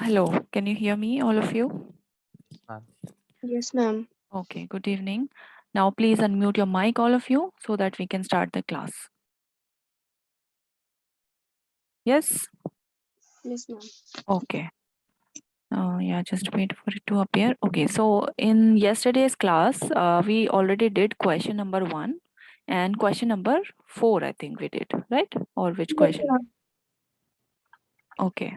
Hello, can you hear me, all of you? Ma'am. Yes, ma'am. Okay, good evening. Now please unmute your mic, all of you, so that we can start the class. Yes? Yes, ma'am. Okay. Yeah, just wait for it to appear. Okay, so in yesterday's class, we already did question number 1 and question number 4, I think we did, right? Or which question? Okay.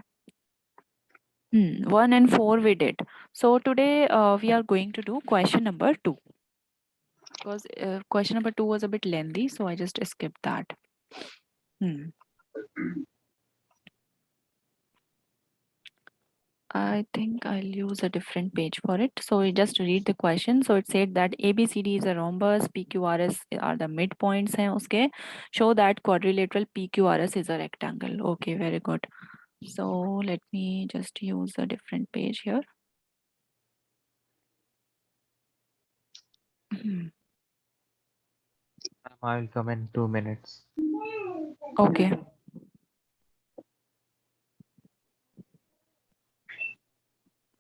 1 and 4 we did. So today we are going to do question number 2. Because question number 2 was a bit lengthy, so I just skipped that. I think I'll use a different page for it. So we just read the question. So it said that ABCD is a rhombus, PQRS are the midpoints हैं उसके. Show that quadrilateral PQRS is a rectangle. Okay, very good. So let me just use a different page here. Ma'am, I'll come in 2 minutes. Okay.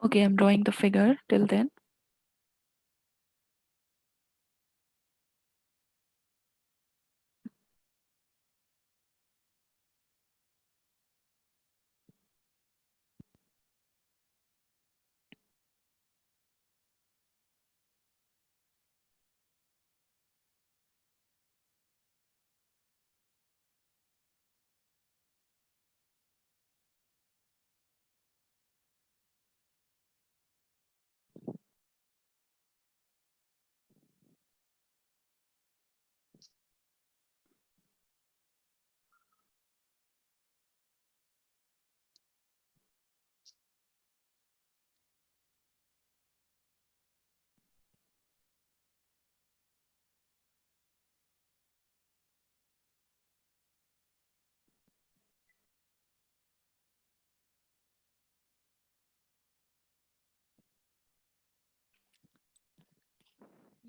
Okay, I'm drawing the figure till then.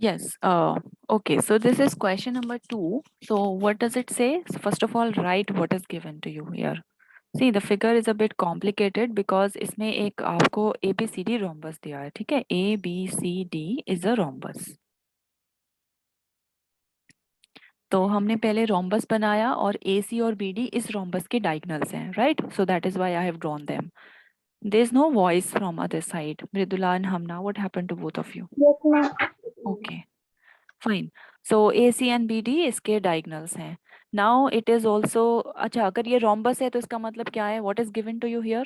Yes. Okay. So this is question number 2. So what does it say? So first of all, write what is given to you here. See, the figure is a bit complicated because इसमें एक आपको ABCD rhombus दिया है, ठीक है? ABCD is a rhombus. तो हमने पहले rhombus बनाया और AC और BD इस rhombus के diagonals हैं, right? So that is why I have drawn them. There is no voice from other side. Mridula and Hamna, what happened to both of you? Yes, ma'am. Okay, fine. So AC and BD इसके diagonals हैं. Now it is also अच्छा अगर ये rhombus है तो इसका मतलब क्या है? What is given to you here?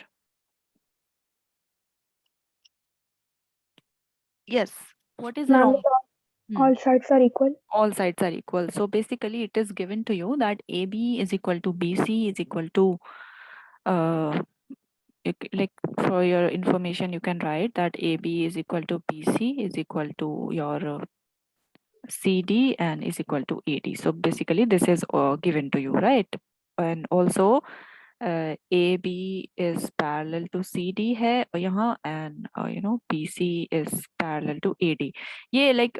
Yes. What is a Ma'am, rhombus? all sides are equal. All sides are equal. So basically it is given to you that AB is equal to BC is equal to like for your information you can write that AB is equal to BC is equal to your CD and is equal to AD. So basically this is given to you, right? And also AB is parallel to CD है यहाँ and BC is parallel to AD. ये like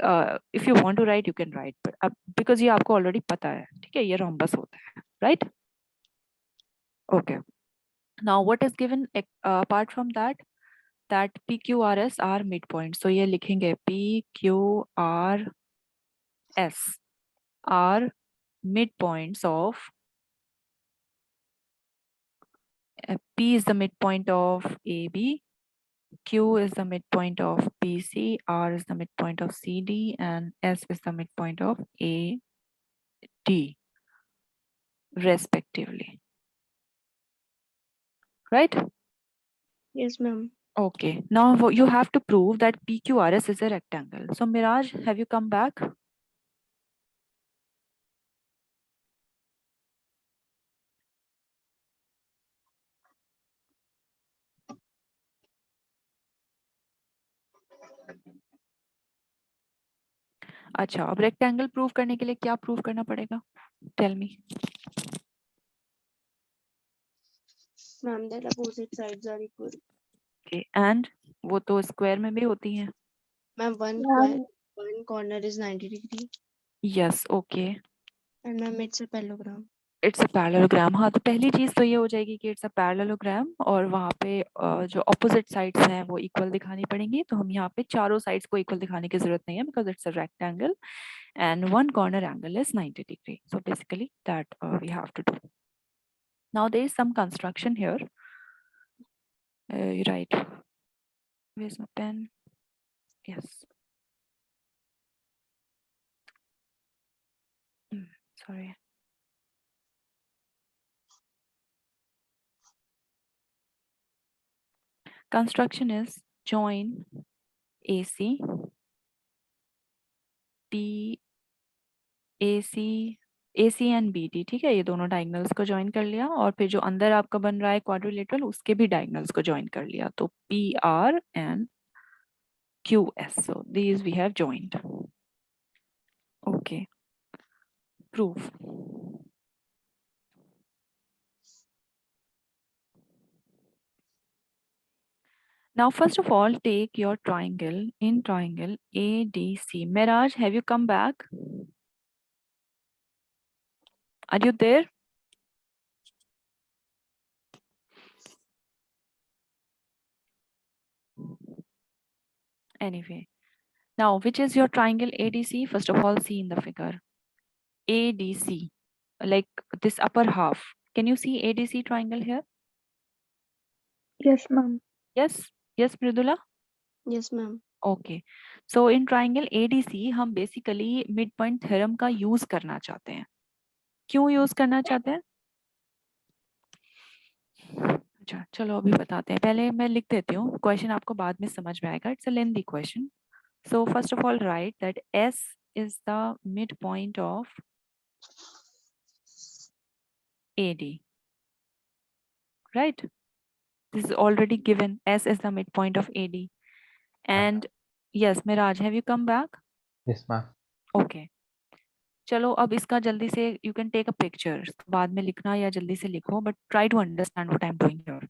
if you want to write you can write, but because ये आपको already पता है, ठीक है? ये rhombus होता है, right? Okay. Now what is given apart from that? That PQRS are midpoint. So ये लिखेंगे PQRS are midpoints of P is the midpoint of AB, Q is the midpoint of BC, R is the midpoint of CD, and S is the midpoint of AD, respectively. Right? Yes, ma'am. Okay. Now you have to prove that PQRS is a rectangle. So Miraj, have you come back? अच्छा, अब rectangle prove करने के लिए क्या prove करना पड़ेगा? Tell me. Ma'am, that opposite sides are equal. Okay. And वो तो स्क्वायर में भी होती हैं. Ma'am, one corner is 90 degree. Yes, okay. And ma'am, it's a parallelogram. It's a parallelogram. हाँ, तो पहली चीज तो ये हो जाएगी कि इट्स अ पैरेललोग्राम, और वहाँ पे जो ऑपोजिट साइड्स हैं वो इक्वल दिखानी पड़ेंगी। तो हम यहाँ पे चारों साइड्स को इक्वल दिखाने की जरूरत नहीं है, because it's a rectangle and one corner angle is 90 degree. So basically that we have to do. Now there is some construction here. You write. Where's my pen? Yes. Sorry. Construction is join AC, T, AC, AC and BD, ठीक है, ये दोनों diagonals को join कर लिया, और फिर जो अंदर आपका बन रहा है क्वाड्रिलेटरल उसके भी डायगनल्स को ज्वाइन कर लिया, तो PR and QS. So these we have joined. Okay. Proof. Now, first of all, take your triangle. In triangle ADC. Miraj, have you come back? Are you there? Anyway, now which is your triangle ADC? First of all, see in the figure. ADC, like this upper half. Can you see ADC triangle here? Yes, ma'am. Yes? Yes, Mridula? Yes, ma'am. Okay. So in triangle ADC, हम basically midpoint theorem का use करना चाहते हैं. क्यों use करना चाहते हैं? अच्छा, चलो अभी बताते हैं, पहले मैं लिख देती हूँ, क्वेश्चन आपको बाद में समझ में आएगा. It's a lengthy question. So first of all, write that S is the midpoint of AD. Right? This is already given. S is the midpoint of AD. And yes, Miraj, have you come back? Yes, ma'am. Okay. चलो अब इसका जल्दी से you can take a picture. बाद में लिखना या जल्दी से लिखो, but try to understand what I'm doing here.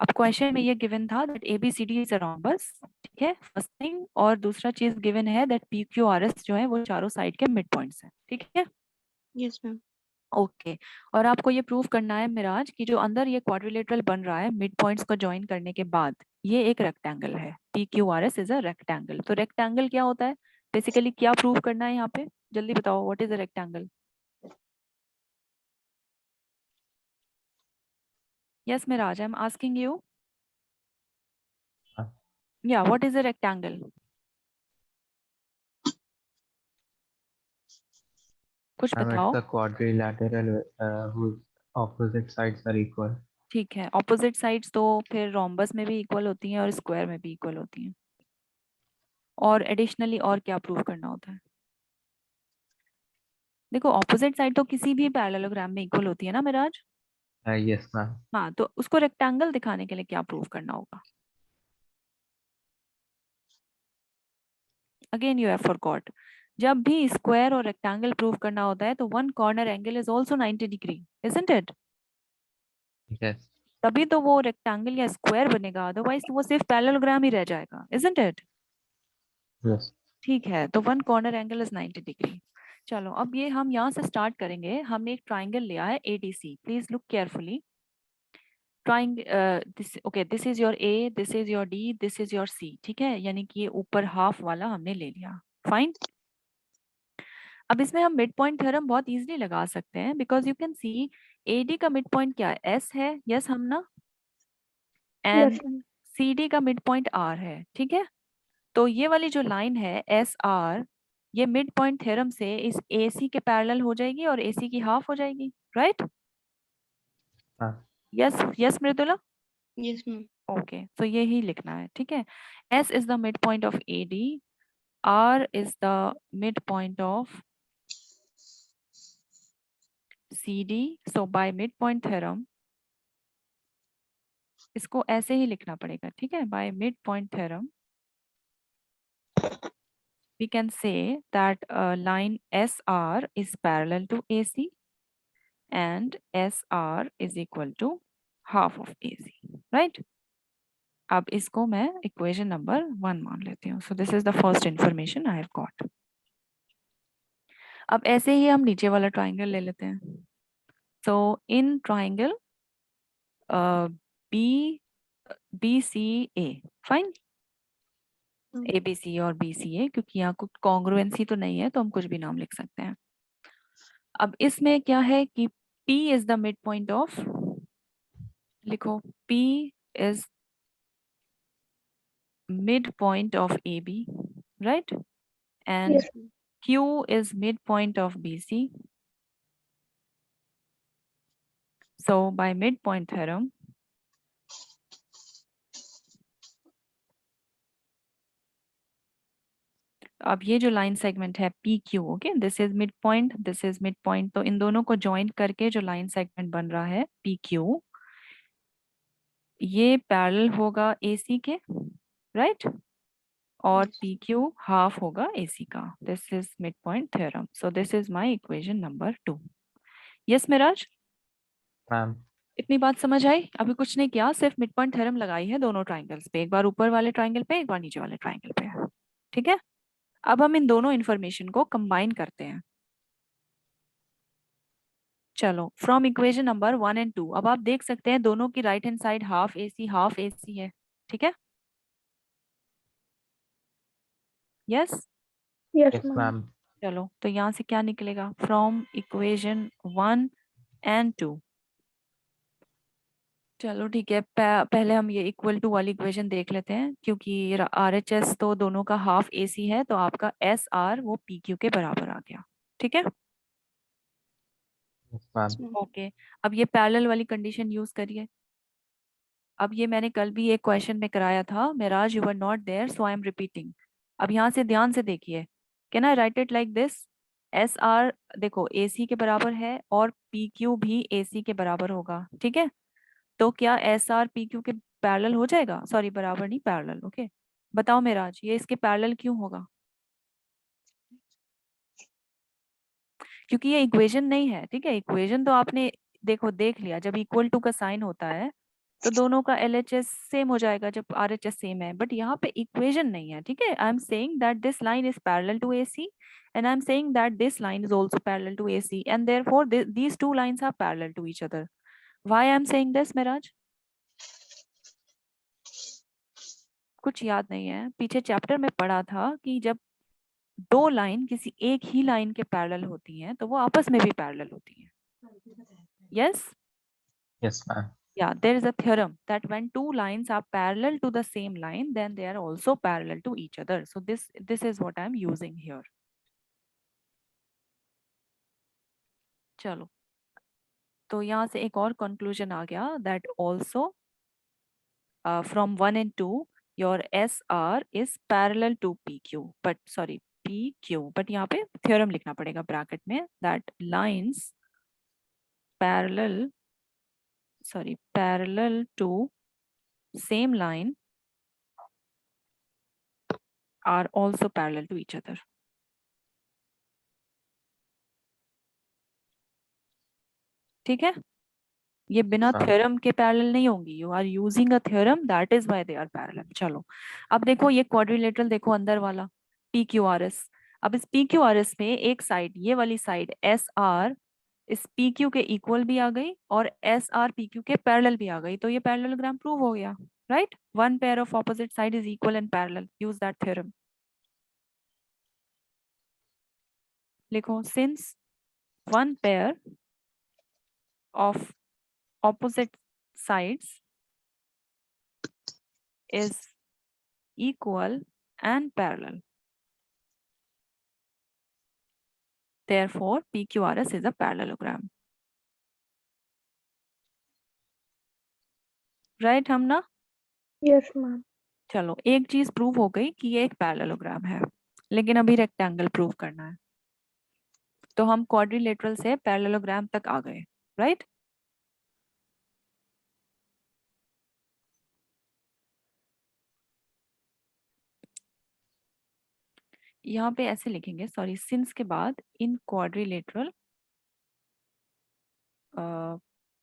अब क्वेश्चन में ये गिवन था that ABCD is a rhombus, ठीक है, फर्स्ट थिंग, और दूसरा चीज गिवन है that PQRS जो है वो चारों साइड के मिड पॉइंट्स हैं, ठीक है. Yes, ma'am. ओके. और आपको ये प्रूव करना है मिराज कि जो अंदर ये क्वाड्रिलेटरल बन रहा है मिड पॉइंट्स को ज्वाइन करने के बाद, ये एक रेक्टेंगल है. PQRS is a rectangle. तो रेक्टेंगल क्या होता है, बेसिकली क्या प्रूव करना है यहाँ पे, जल्दी बताओ, what is a rectangle? Yes Miraj, I am asking you. हाँ. Yeah what is a rectangle? कुछ Ma'am, बताओ. it's a quadrilateral whose opposite sides are equal. ठीक है, ऑपोजिट साइड्स तो फिर रोम्बस में भी इक्वल होती हैं और स्क्वायर में भी इक्वल होती हैं. और एडिशनली और क्या प्रूव करना होता है? देखो, ऑपोजिट साइड तो किसी भी पैरेललोग्राम में इक्वल होती है ना मिराज. Yes, ma'am. हाँ, तो उसको रेक्टेंगल दिखाने के लिए क्या प्रूव करना होगा? Again you have forgot. जब भी स्क्वायर और रेक्टेंगल प्रूव करना होता है तो one corner angle is also 90 degree, isn't it? Yes. तभी तो वो रेक्टेंगल या स्क्वायर बनेगा, अदरवाइज वो सिर्फ पैरेललोग्राम ही रह जाएगा, इजंट इट? Yes. ठीक है, तो one corner angle is 90 degree. चलो अब ये हम यहाँ से स्टार्ट करेंगे. हमने एक ट्राइंगल लिया है ADC. Please look carefully. This is your A, this is your D, this is your C, ठीक है, यानी कि ये ऊपर हाफ वाला हमने ले लिया. फाइन. अब इसमें हम मिड पॉइंट थ्योरम बहुत इजीली लगा सकते हैं, because you can see AD का मिड पॉइंट क्या है, S है, यस हम ना, एंड Yes, ma'am. CD का मिड पॉइंट R है, ठीक है. तो ये वाली जो लाइन है SR, ये मिड पॉइंट थ्योरम से इस AC के पैरेलल हो जाएगी और AC की हाफ हो जाएगी, राइट? हाँ. Yes yes Mridula. Yes, ma'am. Okay, तो यही लिखना है, ठीक है. S is the midpoint of AD, R is the midpoint of CD. So by midpoint theorem, इसको ऐसे ही लिखना पड़ेगा, ठीक है. By midpoint theorem, we can say that line SR is parallel to AC and SR is equal to half of AC, right? अब इसको मैं equation number 1 मान लेती हूँ. So this is the first information I have got. अब ऐसे ही हम नीचे वाला ट्राइंगल ले लेते हैं। So in triangle B B C A, fine, A B C और बी सी ए, क्योंकि यहाँ कुछ कॉन्ग्रुएंसी तो नहीं है तो हम कुछ भी नाम लिख सकते हैं। अब इसमें क्या है कि P is the mid point of, लिखो P is mid point of A B, right, and Yes. Q is midpoint of BC. So by midpoint theorem, अब ये जो लाइन सेगमेंट है PQ, okay, this is mid point, this is mid point, तो इन दोनों को join करके जो line segment बन रहा है PQ, ये पैरेलल होगा AC के, राइट, और Yes. PQ हाफ होगा AC का। This is mid point theorem. So this is my equation number 2। Yes Miraj, ma'am. इतनी बात समझ आई? अभी कुछ नहीं किया, सिर्फ मिड पॉइंट थ्योरम लगाई है दोनों ट्राइंगल्स पे, एक बार ऊपर वाले ट्राइंगल पे, एक बार नीचे वाले ट्राइंगल पे, ठीक है। अब हम इन दोनों इंफॉर्मेशन को कंबाइन करते हैं। चलो, फ्रॉम इक्वेशन नंबर 1 एंड 2, अब आप देख सकते हैं दोनों की right hand side half AC है, ठीक है। Yes, Yes, yes ma'am. Ma'am. चलो, तो यहाँ से क्या निकलेगा? फ्रॉम इक्वेशन 1 एंड 2, चलो ठीक है, पहले हम ये इक्वल टू वाली इक्वेशन देख लेते हैं, क्योंकि RHS तो दोनों का हाफ AC है, तो आपका SR वो PQ के बराबर आ गया, ठीक है। Yes ma'am. Yes, ma'am. Okay, अब ये पैरेलल वाली कंडीशन यूज करिए। अब ये मैंने कल भी एक क्वेश्चन में कराया था, Meraj you were not there so I am repeating. अब यहाँ से ध्यान से देखिए, can I write it like this? SR देखो AC के बराबर है और PQ भी AC के बराबर होगा, ठीक है। तो क्या SR PQ के पैरेलल हो जाएगा? सॉरी, बराबर नहीं, पैरेलल, ओके। बताओ मेराज, ये इसके पैरेलल क्यों होगा? क्योंकि ये इक्वेशन नहीं है, ठीक है। इक्वेशन तो आपने देखो देख लिया, जब इक्वल टू का साइन होता है तो दोनों का LHS सेम हो जाएगा जब RHS सेम है, बट यहाँ पे इक्वेशन नहीं है, ठीक है। I am saying that this line is parallel to AC and I'm saying that this line is also parallel to AC and therefore these two lines are parallel to each other. Why I am saying this, Miraj? कुछ याद नहीं है? पीछे chapter में पढ़ा था कि जब दो लाइन किसी एक ही लाइन के पैरेलल होती हैं तो वो आपस में भी पैरेलल होती हैं। Yes, yes ma'am. yeah, there is a theorem that when two lines are parallel to the same line then they are also parallel to each other. So this is what I am using here. चलो, तो यहाँ से एक और conclusion आ गया that also from 1 and 2 your SR is parallel to PQ, but sorry PQ, but यहाँ पे theorem लिखना पड़ेगा ब्रैकेट में, that lines parallel to same line are also parallel to each other. ठीक है, ये बिना हाँ। थ्योरम के पैरेलल नहीं होंगी, you are using a theorem, that is why they are parallel. चलो, अब देखो ये क्वाड्रिलेटरल, देखो अंदर वाला PQRS। अब इस PQRS में एक साइड, ये वाली साइड SR इस PQ के इक्वल भी आ गई और SR PQ के पैरेलल भी आ गई, तो ये पैरेललोग्राम प्रूव हो गया, right. One pair of opposite side is equal and parallel, use that theorem. लिखो, since one pair of opposite sides is equal and parallel, therefore PQRS is a parallelogram, right हम ना? Yes, ma'am. चलो, एक चीज prove हो गई कि ये एक पैरेललोग्राम है, लेकिन अभी रेक्टेंगल प्रूव करना है। तो हम क्वाड्रिलेटरल से पैरेललोग्राम तक आ गए, राइट। यहाँ पे ऐसे लिखेंगे, सॉरी, सिंस के बाद इन क्वाड्रिलेटरल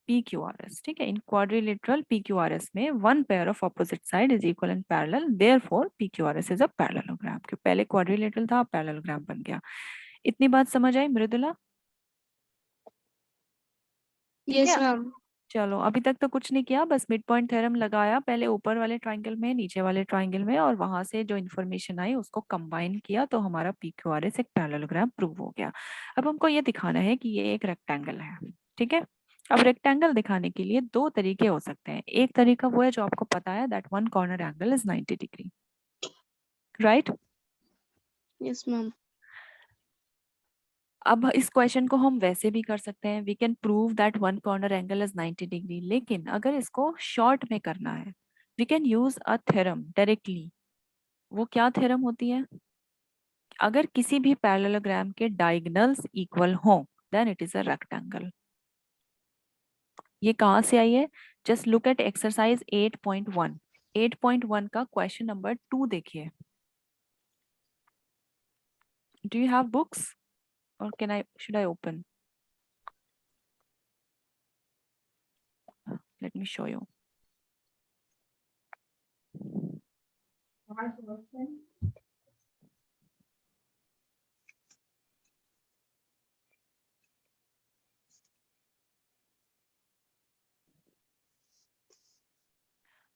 PQRS, ठीक है, इन क्वाड्रिलेटरल PQRS में one pair of opposite side is equal and parallel, therefore PQRS is a parallelogram. क्योंकि पहले क्वाड्रिलेटरल था, पैरेललोग्राम बन गया। इतनी बात समझ आई मृदुला? ठीक यस है, मैम। चलो अभी तक तो कुछ नहीं किया, बस मिड पॉइंट थ्योरम लगाया पहले ऊपर वाले ट्राइंगल में, नीचे वाले ट्राइंगल में, और वहां से जो इन्फॉर्मेशन आई उसको कंबाइन किया तो हमारा PQRS एक पैरेललोग्राम प्रूव हो गया। अब हमको ये दिखाना है कि ये एक रेक्टेंगल है। ठीक है, अब रेक्टेंगल दिखाने के लिए दो तरीके हो सकते हैं। एक तरीका वो है जो आपको पता है, that one corner angle is 90 degree, right? Yes ma'am. अब इस क्वेश्चन को हम वैसे भी कर सकते हैं, we can prove that one corner angle is 90 degree, लेकिन अगर इसको शॉर्ट में करना है we can use a theorem directly. वो क्या थ्योरम होती है? अगर किसी भी पैरेललोग्राम के डायगोनल्स इक्वल हो then it is a rectangle. ये कहाँ से आई है? Just look at exercise 8.1। 8.1 का क्वेश्चन नंबर 2 देखिए। डू यू हैव बुक्स और can I should I open? Let me show you.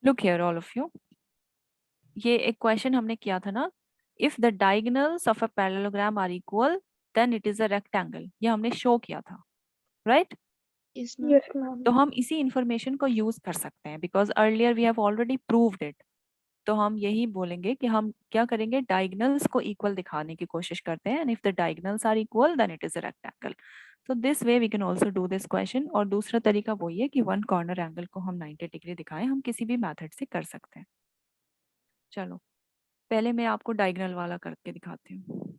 Look here all of you, ये एक क्वेश्चन हमने किया था ना, if the diagonals of a parallelogram are equal then it is a rectangle, ये हमने show किया था, राइट? Yes ma'am. तो हम इसी इंफॉर्मेशन को यूज कर सकते हैं because earlier we have already proved it. तो हम यही बोलेंगे कि हम क्या करेंगे, डायगोनल्स को इक्वल दिखाने की कोशिश करते हैं, and if the diagonals are equal then it is a rectangle. तो this way we can also do this question. और दूसरा तरीका वही है कि वन कॉर्नर एंगल को हम 90 डिग्री दिखाएं, हम किसी भी मेथड से कर सकते हैं। चलो पहले मैं आपको डायगोनल वाला करके दिखाती हूँ।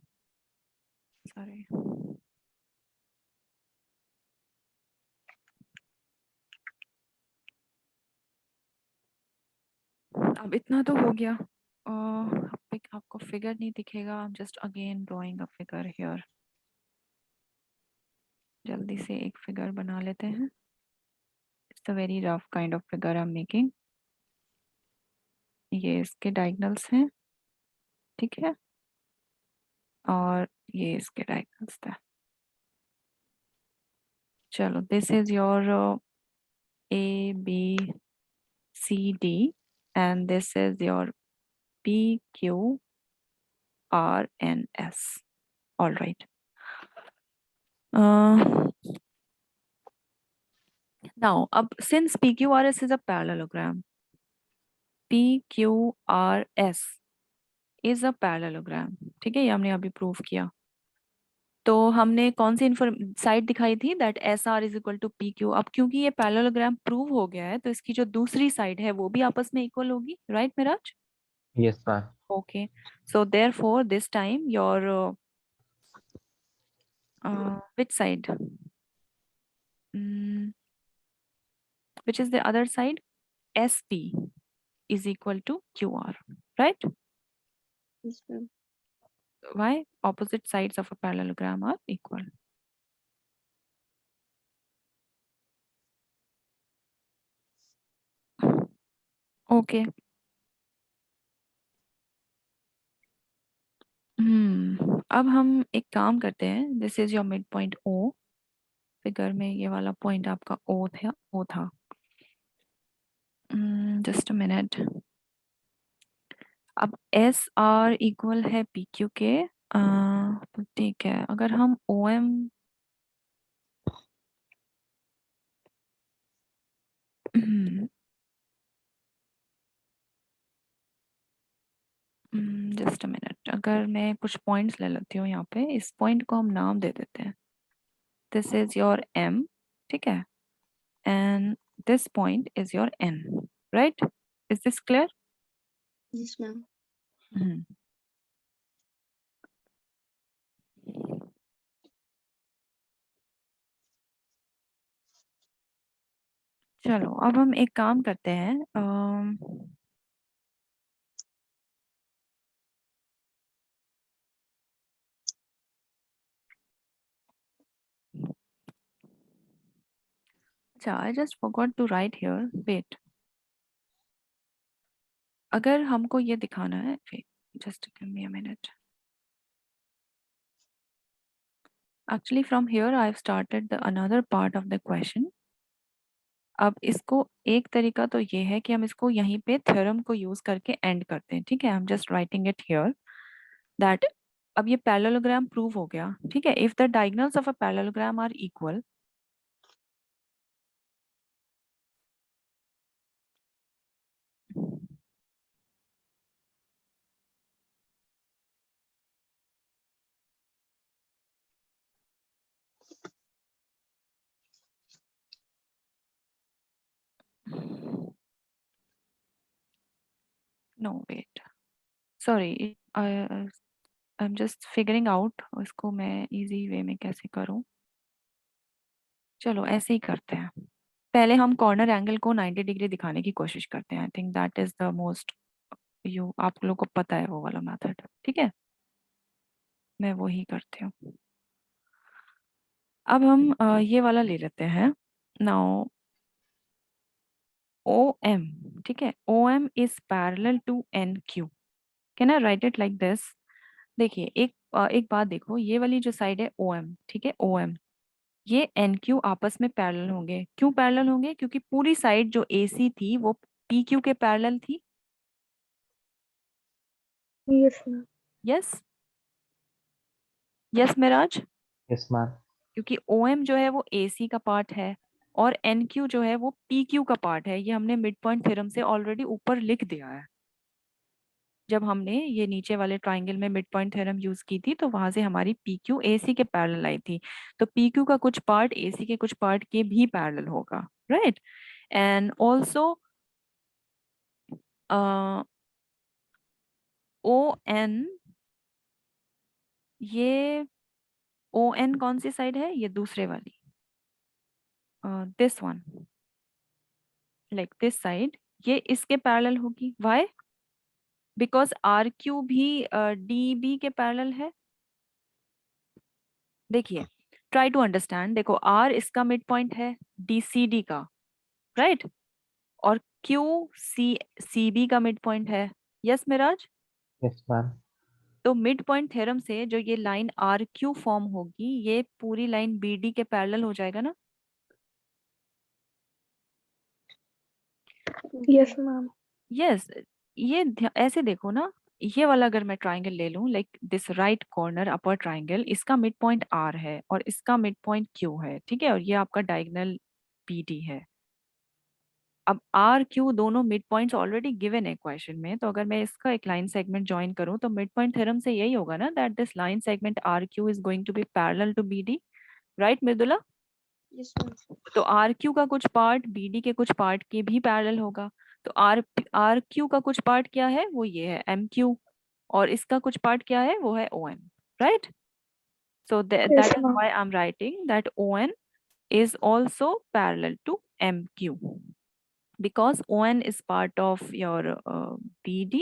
सॉरी, अब इतना तो हो गया। आपको फिगर नहीं दिखेगा, just again drawing a figure here. जल्दी से एक फिगर बना लेते हैं। It's a very rough kind of figure I am making. ये इसके डायगोनल्स हैं, ठीक है, और ये इसके डायगोनल्स थे। चलो this is your ABCD and this is your PQRNS. All right. Now, since PQRS is a parallelogram, PQRS is a parallelogram, ठीक है, ये हमने अभी प्रूव किया। तो हमने कौन सी साइड दिखाई थी, that SR is equal to PQ। अब क्योंकि ये पैरेललोग्राम प्रूव हो गया है तो इसकी जो दूसरी साइड है वो भी आपस में इक्वल होगी, right Miraj? Yes, ma'am. Okay, so therefore this time your which side? Mm, which is the other side? SP is equal to QR, right? Yes ma'am. Why? Opposite sides of a parallelogram are equal. Okay. अब हम एक काम करते हैं, this is your mid point O। Figure में ये वाला point आपका O था। Just a minute. अब SR इक्वल है PQ के, तो ठीक है, अगर हम OM जस्ट अ मिनट, अगर मैं कुछ पॉइंट्स ले लेती हूँ यहाँ पे, इस पॉइंट को हम नाम दे देते हैं, दिस इज योर M, ठीक है, and this point is your N, right? Is this clear? Yes ma'am. चलो अब हम एक काम करते हैं, अच्छा, I just forgot to write here, wait. अगर हमको ये दिखाना है, wait just give me a minute. Actually, from here I've started the another part of the question. अब इसको एक तरीका तो ये है कि हम इसको यहीं पे थ्योरम को यूज करके एंड करते हैं, ठीक है। I am just writing it here that अब ये पैरेललोग्राम प्रूव हो गया, ठीक है। If the diagonals of a parallelogram are equal, no wait, sorry, I am just figuring out इसको मैं इजी वे में कैसे करूं। चलो ऐसे ही करते हैं, पहले हम कॉर्नर एंगल को 90 डिग्री दिखाने की कोशिश करते हैं। I think that is the most, you आप लोगों को पता है वो वाला मेथड, ठीक है। मैं वो ही करती हूँ। अब हम ये वाला ले लेते हैं नाउ, ओ एम, ठीक है। O M is parallel to N Q, can I write it like this. देखिए एक बात देखो, ये वाली जो साइड है ओ एम, ठीक है, ओ एम ये एन क्यू आपस में पैरेलल होंगे। क्यों पैरेलल होंगे? क्योंकि पूरी साइड जो ए सी थी वो पी क्यू के पैरेलल थी। Yes, ma'am. Yes, yes Meraj, Yes, ma'am. क्योंकि ओ एम जो है वो ए सी का पार्ट है और एन क्यू जो है वो पी क्यू का पार्ट है। ये हमने मिड पॉइंट थ्योरम से ऑलरेडी ऊपर लिख दिया है। जब हमने ये नीचे वाले ट्राइंगल में मिड पॉइंट थ्योरम यूज की थी तो वहां से हमारी पी क्यू ए सी के पैरेलल आई थी। तो पी क्यू का कुछ पार्ट ए सी के कुछ पार्ट के भी पैरेलल होगा, राइट। एंड ऑल्सो ओ एन, ये ओ एन कौन सी साइड है? ये दूसरे वाली, this one, like this side, ये इसके पैरेलल होगी। व्हाई? बिकॉज आर क्यू भी डी बी के पैरेलल है। देखिए ट्राई टू अंडरस्टैंड, देखो आर इसका मिड पॉइंट है डी सी डी का, राइट, और क्यू सी सी बी का मिड पॉइंट है। Yes Miraj, Yes, ma'am. तो मिड पॉइंट थ्योरम से जो ये लाइन आर क्यू फॉर्म होगी ये पूरी लाइन बी डी के पैरेलल हो जाएगा ना। Yes, ma'am. यस, ये ऐसे देखो ना, ये वाला अगर मैं ट्राइंगल ले लूं like this right corner upper triangle, इसका मिड पॉइंट आर है और इसका मिड पॉइंट क्यू है, ठीक है, और ये आपका डायगोनल पी डी है। अब आर क्यू दोनों मिड पॉइंट्स ऑलरेडी गिवन है क्वेश्चन में, तो अगर मैं इसका एक लाइन सेगमेंट ज्वाइन करूं तो मिड पॉइंट थ्योरम से यही होगा ना that this line segment R Q is going to be parallel to B D, right Mridula. Yes, ma'am. तो आर क्यू का कुछ पार्ट बी डी के कुछ पार्ट के भी पैरेलल होगा। तो आर आर क्यू का कुछ पार्ट क्या है? वो ये है एम क्यू, और इसका कुछ पार्ट क्या है? वो है O N, right. So that Yes, is ma'am. Why I am writing that O N is also parallel to MQ because ON is part of your BD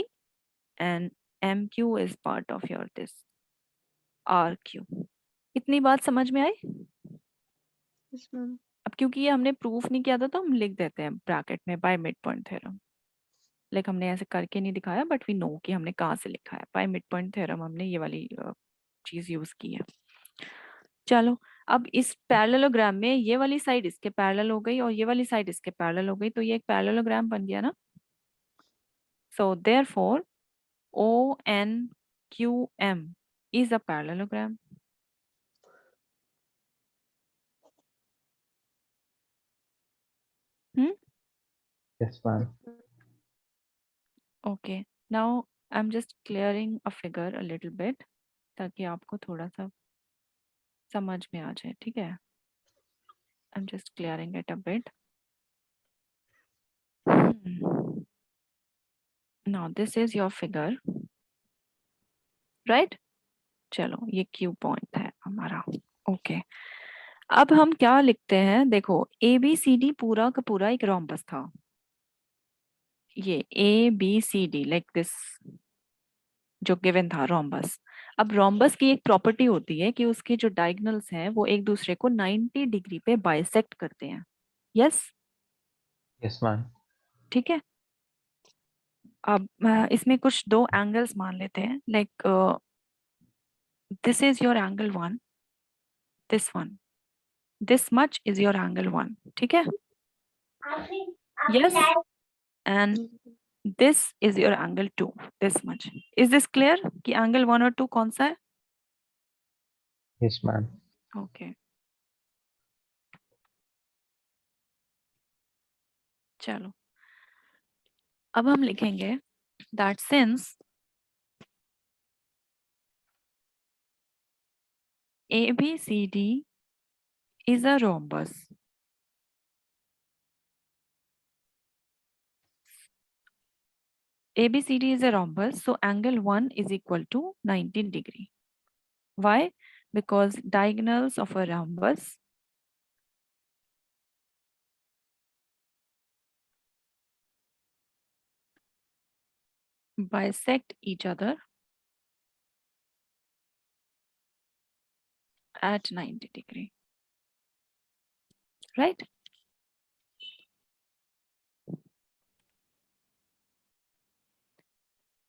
and MQ is part of your this RQ. इतनी बात समझ में आई? Yes, ma'am. अब क्योंकि ये हमने proof नहीं किया था तो हम लिख देते हैं ब्रैकेट में bye mid point theorem. Like हमने ऐसे करके नहीं दिखाया बट वी नो कि हमने कहाँ से लिखा है। बाय मिड पॉइंट थ्योरम हमने ये वाली चीज यूज की है। चलो अब इस पैरेललोग्राम में ये वाली साइड इसके पैरेलल हो गई और ये वाली साइड इसके पैरेलल हो गई, तो ये एक पैरेललोग्राम बन गया ना। So therefore O N Q M is a parallelogram. Hmm, Yes, ma'am. Okay, now I am just clearing a figure a little bit ताकि आपको थोड़ा सा समझ में आ जाए, ठीक है। I am just clearing it a bit. Now this is your figure, right. चलो ये क्यू पॉइंट है हमारा, ओके। अब हम क्या लिखते हैं, देखो ए बी सी डी पूरा का पूरा एक रोम्बस था। ये A B C D like this जो गिवन था रोम्बस। अब रोम्बस की एक प्रॉपर्टी होती है कि उसके जो डायगोनल्स हैं वो एक दूसरे को 90 डिग्री पे बाइसेक्ट करते हैं। Yes, Yes, ma'am. ठीक है। अब इसमें कुछ दो एंगल्स मान लेते हैं like this is your angle one this one. This much is your angle 1. ठीक है? Yes. And this is your angle 2. This much. Is this clear? कि angle 1 और 2 कौन सा है? Yes, ma'am. Okay. चलो. अब हम लिखेंगे that since ABCD is a rhombus, ABCD is a rhombus, so angle 1 is equal to 19 degree. Why? Because diagonals of a rhombus bisect each other at 90 degree. Right?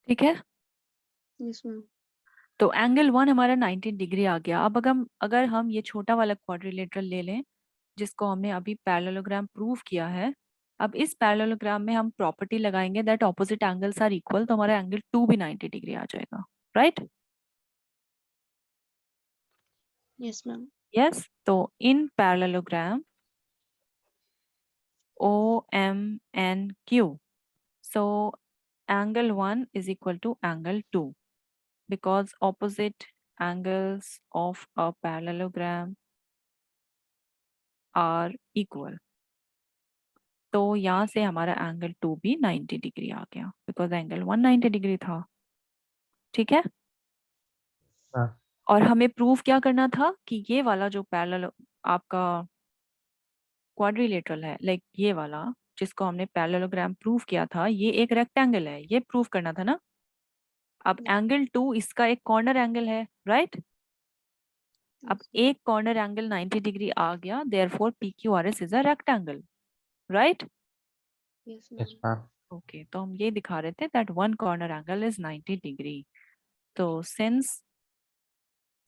ठीक है? Yes, ma'am. तो angle 1 हमारा 90 degree आ गया. अब अगर हम ये छोटा वाला क्वाड्रिलेटरल ले लें जिसको हमने अभी पैरेललोग्राम प्रूव किया है, अब इस पैरेललोग्राम में हम प्रॉपर्टी लगाएंगे that opposite angles are equal, तो हमारा एंगल 2 भी 90 डिग्री आ जाएगा. राइट? Yes, ma'am. यस. तो in parallelogram OMNQ, so angle 1 is equal to angle 2 because opposite angles of a parallelogram are equal. तो यहाँ से हमारा एंगल 2 भी 90 डिग्री आ गया बिकॉज एंगल 1 90 डिग्री था. ठीक है? हाँ. और हमें प्रूव क्या करना था कि ये वाला जो पैरेलल आपका क्वाड्रिलेटरल है, लाइक ये वाला जिसको हमने पैरेललोग्राम प्रूव किया था, ये एक रेक्टेंगल है, ये प्रूव करना था ना. अब एंगल 2 इसका एक कॉर्नर एंगल है. राइट? अब एक कॉर्नर एंगल 90 डिग्री आ गया, therefore PQRS is a rectangle. Right? Yes, Yes, ma'am. ma'am. Okay. तो हम ये दिखा रहे थे that one corner angle is 90 degree. तो since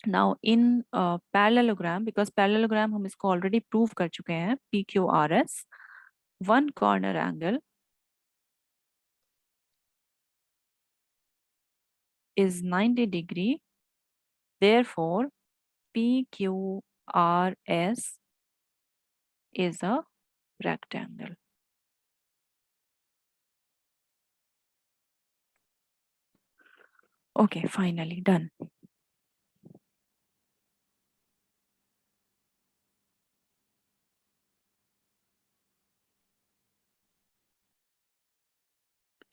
now in parallelogram, because parallelogram हम इसको ऑलरेडी प्रूव कर चुके हैं, PQRS, one corner angle is 90 degree, therefore PQRS is a rectangle. Okay, finally done.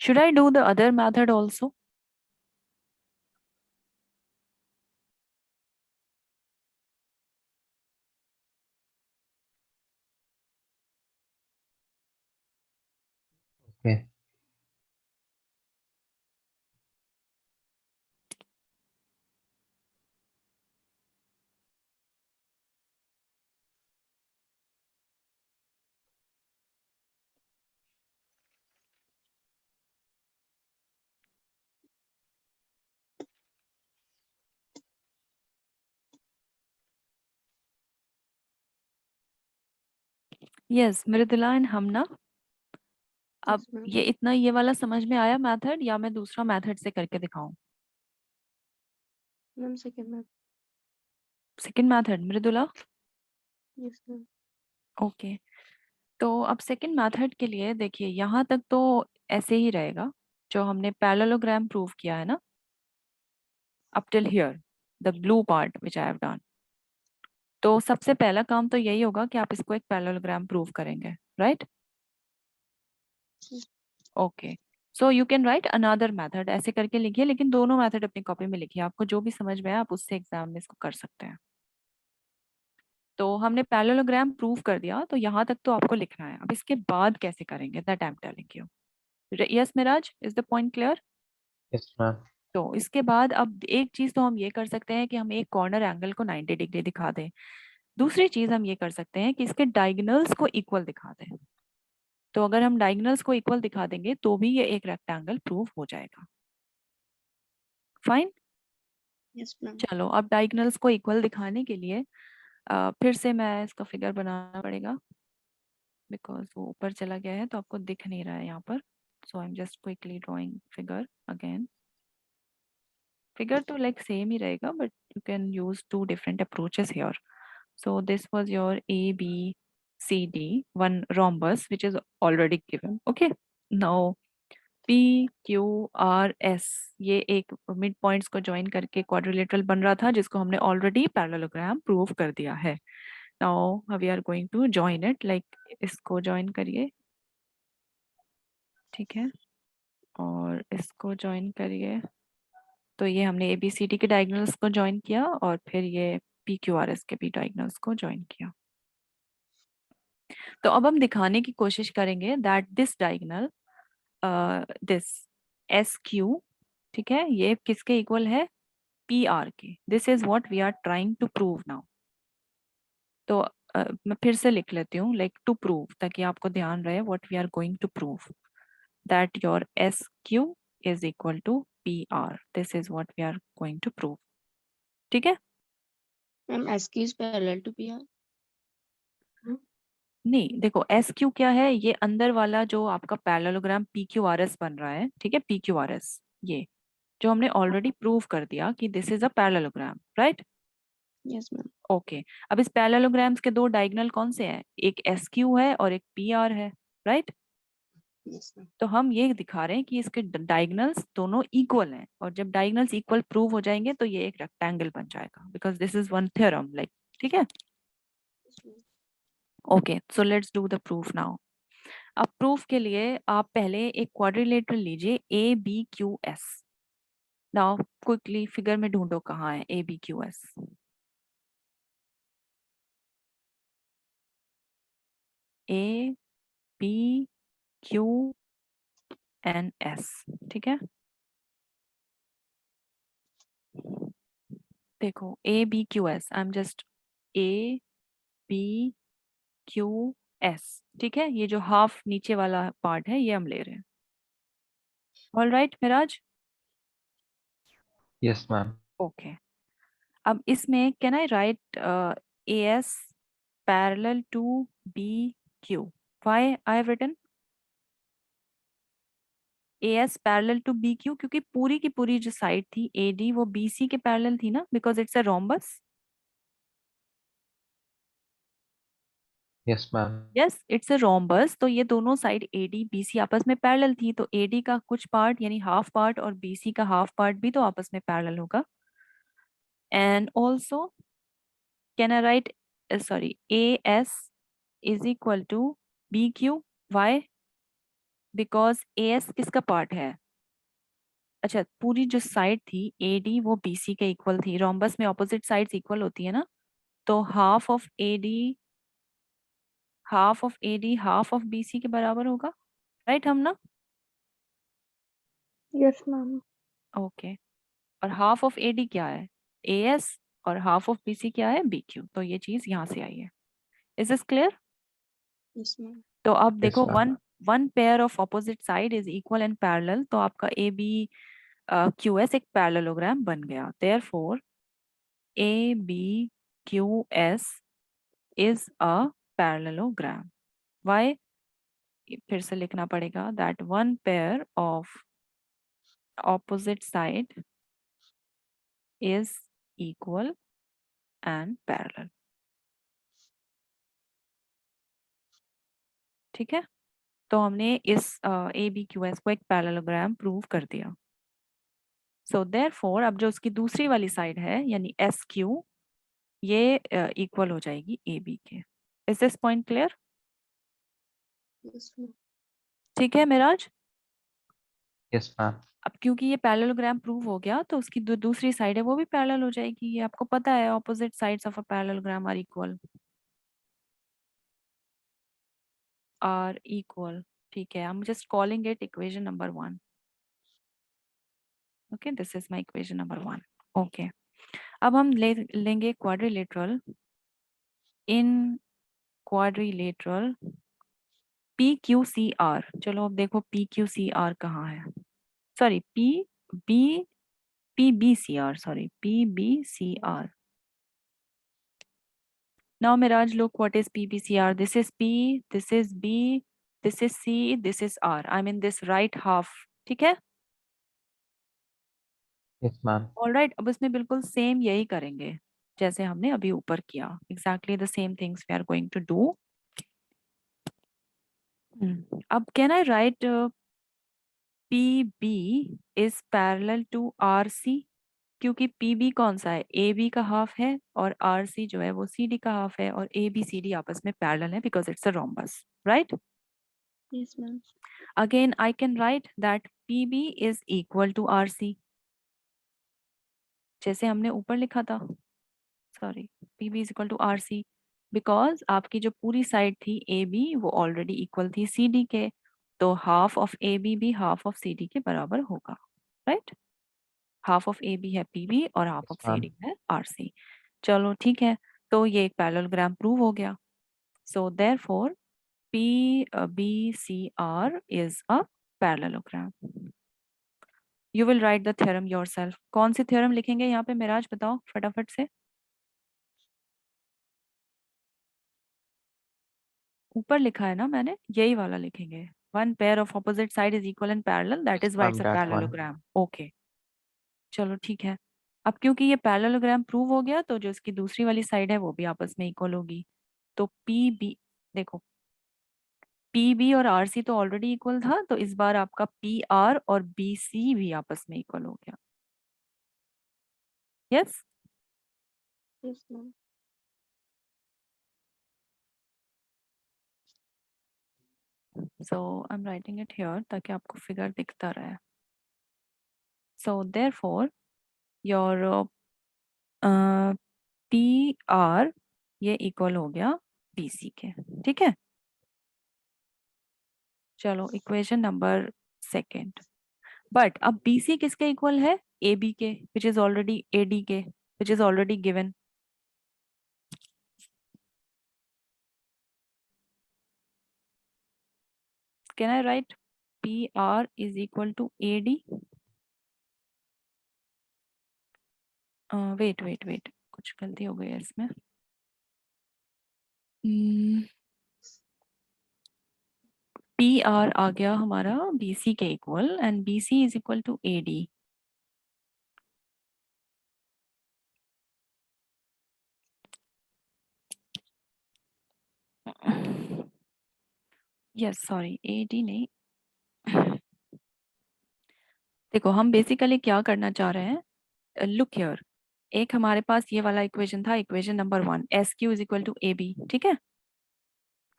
Should I do the other method also? Okay. Yes, Mridula and हम ना. अब Yes, ma'am. ये इतना ये वाला समझ में आया मेथड, या मैं दूसरा मेथड से करके दिखाऊं? Ma'am, second, ma'am. Second method Mridula. Yes, ma'am. Okay. तो अब सेकंड मेथड के लिए देखिए, यहाँ तक तो ऐसे ही रहेगा जो हमने पैरेललोग्राम प्रूव किया है ना, up till here the blue part which I have done. तो सबसे पहला काम तो यही होगा कि आप इसको एक पैरेललोग्राम प्रूव करेंगे. Right? Okay. So you can write another method, ऐसे करके लिखिए, लेकिन दोनों मेथड अपनी कॉपी में लिखिए. आपको जो भी समझ में आए आप उससे एग्जाम में इसको कर सकते हैं. तो हमने पैरेललोग्राम प्रूव कर दिया, तो यहाँ तक तो आपको लिखना है. अब इसके बाद कैसे करेंगे that I am telling you. Yes Miraj, is the point clear? Yes, ma'am. तो इसके बाद अब एक चीज तो हम ये कर सकते हैं कि हम एक कॉर्नर एंगल को 90 डिग्री दिखा दें. दूसरी चीज हम ये कर सकते हैं कि इसके डायगोनल्स को इक्वल दिखा दें. तो अगर हम डायगोनल्स को इक्वल दिखा देंगे तो भी ये एक रेक्टेंगल प्रूव हो जाएगा. फाइन. Yes, ma'am. चलो, अब डायगोनल्स को इक्वल दिखाने के लिए फिर से मैं इसका फिगर बनाना पड़ेगा बिकॉज वो ऊपर चला गया है तो आपको दिख नहीं रहा है यहाँ पर. So I am just quickly drawing figure again. Figure तो लाइक सेम ही रहेगा but you can use two different approaches here. So this was your A, B, C, D, one rhombus which is already given. Okay. Now P, Q, R, S ये एक mid points को join करके quadrilateral बन रहा था जिसको हमने already parallelogram prove कर दिया है. Now we are going to join it like इसको ज्वाइन करिए. ठीक है. और इसको ज्वाइन करिए. तो ये हमने ए बी सी डी के डायगोनल्स को ज्वाइन किया और फिर ये पी क्यू आर एस के भी डायगोनल्स को ज्वाइन किया. तो अब हम दिखाने की कोशिश करेंगे that this diagonal this S Q, ठीक है, ये किसके इक्वल है? पी आर के. This is what we are trying to prove now. तो मैं फिर से लिख लेती हूँ लाइक टू प्रूव ताकि आपको ध्यान रहे what we are going to prove. That your S Q is equal to P R. This is what we are going to prove. ठीक है. Ma'am, SQ is parallel to PR. नहीं देखो S Q क्या है, ये अंदर वाला जो आपका parallelogram P Q R S बन रहा है. ठीक है. पी क्यू आर एस ये जो हमने ऑलरेडी प्रूव कर दिया कि this is a parallelogram. Right. Yes, ma'am. Okay. अब इस पैरेललोग्राम्स के दो डायगोनल कौन से हैं? एक एस क्यू है और एक पी आर है. राइट. Yes, ma'am. तो हम ये दिखा रहे हैं कि इसके डायगोनल्स दोनों इक्वल हैं और जब डायगोनल्स इक्वल प्रूव हो जाएंगे तो ये एक रेक्टेंगल बन जाएगा because this is one theorem like. ठीक है. Yes, ma'am. Okay. So let's do the proof now. अब प्रूफ के लिए आप पहले एक क्वाड्रिलेटरल लीजिए A B Q S. Now quickly figure में ढूंढो कहाँ है A B Q S. A B Q N S. ठीक है. देखो A B Q S. I am just A B Q S. ठीक है. ये जो हाफ नीचे वाला पार्ट है ये हम ले रहे हैं. All right Miraj. Yes, ma'am. Okay. अब इसमें can I write A S parallel to B Q. Why I have written A S parallel to B Q? क्योंकि पूरी की पूरी जो साइड थी ए डी वो बी सी के पैरेलल थी ना because it's a rhombus. Yes, ma'am. Yes it's a rhombus. तो ये दोनों side A D B C आपस में पैरेलल थी तो ए डी का कुछ पार्ट यानी हाफ पार्ट और बी सी का हाफ पार्ट भी तो आपस में पैरेलल होगा. And also can I write sorry A S is equal to B Q. Why? Because A S किसका पार्ट है? अच्छा पूरी जो साइड थी ए डी वो बी सी के इक्वल थी. रोम्बस में ऑपोजिट साइड्स इक्वल होती है ना. तो हाफ ऑफ बी सी के बराबर होगा. राइट हम ना. Yes, ma'am. ओके. और हाफ ऑफ ए डी क्या है? A S. और हाफ ऑफ बी सी क्या है? B Q. तो ये चीज यहाँ से आई है. Is this clear? Yes, ma'am. तो अब Yes, देखो ma'am. One pair of opposite side is equal and parallel. तो आपका ए बी क्यू एस एक पैरेललोग्राम बन गया. Therefore A B Q S is a parallelogram. Why? फिर से लिखना पड़ेगा that one pair of opposite side is equal and parallel. ठीक है. तो हमने इस ए बी क्यू एस को एक पैरेललोग्राम प्रूव कर दिया. सो देयरफॉर अब जो उसकी दूसरी वाली साइड है यानी एस क्यू ये इक्वल हो जाएगी ए बी के. Is this point clear? Yes, ma'am. ठीक है मिराज. Yes, ma'am. अब क्योंकि ये पैरेललोग्राम प्रूव हो गया तो उसकी दूसरी साइड है वो भी पैरेलल हो जाएगी. ये आपको पता है opposite sides of a parallelogram are equal. ठीक है. I'm just calling it equation number 1. Okay, this is my equation number 1. Okay. अब हम लेंगे quadrilateral. In quadrilateral PQCR. चलो अब देखो PQCR कहाँ है. Sorry PBCR. Sorry PBCR. Now Miraj, look what is PBCR. This is P, this is B, this is C, this is R. I'm in this right half. ठीक है? Yes, ma'am. Alright, अब इसमें बिल्कुल same यही करेंगे जैसे हमने अभी ऊपर किया. Exactly the same things we are going to do. अब can I write PB is parallel to RC? क्योंकि PB कौन सा है? AB का हाफ है और RC जो है वो CD का हाफ है और ABCD आपस में पैरेलल है because it's a rhombus, right? Yes, ma'am. Again, I can write that PB is equal to RC. जैसे हमने ऊपर लिखा था. Sorry, PB is equal to RC because आपकी जो पूरी साइड थी AB वो ऑलरेडी इक्वल थी CD के, तो हाफ ऑफ AB भी हाफ ऑफ CD के बराबर होगा, राइट? हाफ ऑफ AB है PB और half of Yes, ma'am. CD है RC. चलो ठीक है, तो ये एक पैरेललोग्राम प्रूव हो गया. So therefore PBCR is a parallelogram. You will write the theorem yourself. कौन सी theorem लिखेंगे यहाँ पे मिराज, बताओ फटाफट से. ऊपर लिखा है ना मैंने, यही वाला लिखेंगे. One pair of opposite side is equal and parallel. That is why Ma'am, it's a that one. parallelogram. Okay. चलो ठीक है. अब क्योंकि ये पैरेललोग्राम प्रूव हो गया तो जो इसकी दूसरी वाली साइड है वो भी आपस में इक्वल होगी. तो PB देखो, PB और RC तो ऑलरेडी इक्वल था, तो इस बार आपका PR और BC भी आपस में इक्वल हो गया. Yes? Yes, ma'am. So I'm writing it here ताकि आपको फिगर दिखता रहे. So therefore your PR ये इक्वल हो गया BC के. ठीक है, चलो इक्वेशन नंबर सेकेंड. बट अब BC किसके इक्वल है? AB के, विच इज ऑलरेडी AD के, which is already given. Can I write PR is equal to AD? Wait कुछ गलती हो गई है इसमें. PR आ गया हमारा BC के equal and BC is equal to AD. Yes sorry, AD नहीं. देखो हम बेसिकली क्या करना चाह रहे हैं. लुक हियर, एक हमारे पास ये वाला इक्वेशन था, equation number 1, SQ is equal to AB. ठीक है,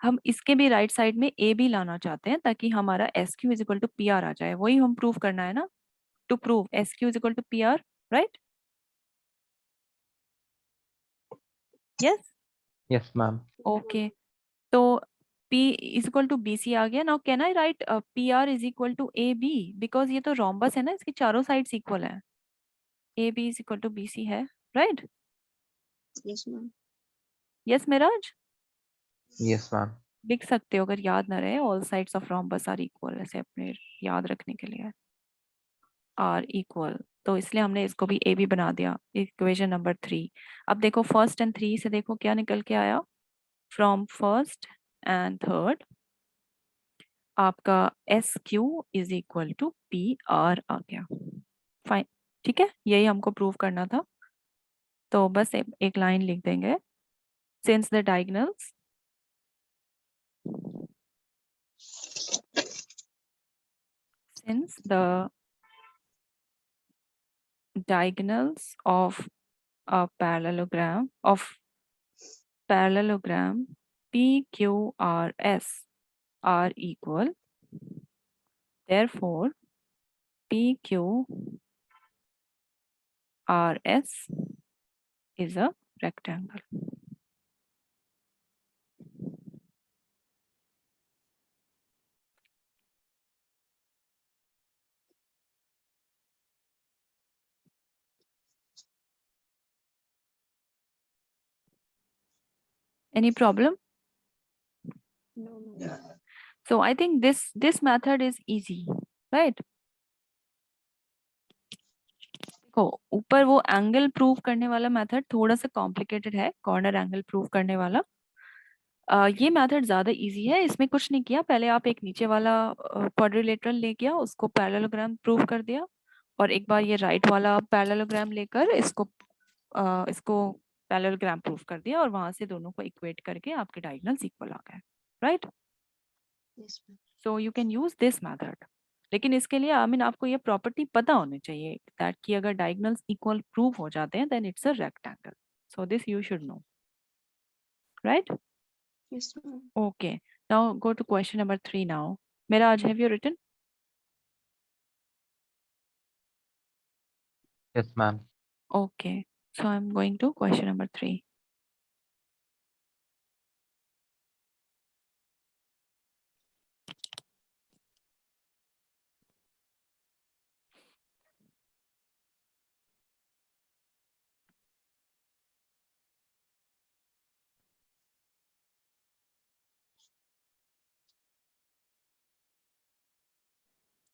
हम इसके भी राइट साइड में AB लाना चाहते हैं ताकि हमारा SQ is equal to PR आ जाए. वही हम प्रूव करना है ना, to prove SQ is equal to PR, right? Yes. Yes, ma'am. Okay, तो P is equal to BC आ गया. Now can I write PR is equal to AB because ये तो रोम्बस है ना, इसकी चारों साइड्स इक्वल है. AB is equal to BC है, right? Yes, ma'am. Yes Miraj, Yes, ma'am. लिख सकते हो अगर याद ना रहे. All sides of rhombus are equal, ऐसे अपने याद रखने के लिए आर इक्वल, तो इसलिए हमने इसको भी AB बना दिया. Equation number 3. अब देखो फर्स्ट एंड 3 से देखो क्या निकल के आया. फ्रॉम फर्स्ट एंड थर्ड आपका SQ is equal to PR आ गया. फाइन, ठीक है, यही हमको प्रूव करना था. तो बस एक लाइन लिख देंगे. Since the diagonals of a parallelogram PQRS are equal, therefore PQRS is a rectangle. Any problem? No, no. So I think this method is easy, right? देखो ऊपर वो एंगल प्रूव करने वाला मेथड थोड़ा सा कॉम्प्लिकेटेड है, कॉर्नर एंगल प्रूव करने वाला। ये मेथड ज्यादा इजी है, इसमें कुछ नहीं किया, पहले आप एक नीचे वाला क्वाड्रिलेटरल ले गया, उसको पैरेललोग्राम प्रूव कर दिया, और एक बार ये राइट वाला पैरेललोग्राम लेकर इसको पैरेललोग्राम प्रूव कर दिया, और वहां से दोनों को इक्वेट करके आपके डायगोनल्स इक्वल आ गए, right? Yes, ma'am. So you can use this method, लेकिन इसके लिए आई मीन आपको ये प्रॉपर्टी पता होनी चाहिए दैट कि अगर डायगोनल्स इक्वल प्रूव हो जाते हैं then it's a rectangle, so this you should know, right? Yes, ma'am. Okay, now go to question number 3 now. Miraj, have you written? Yes, ma'am. Okay, so I'm going to question number 3.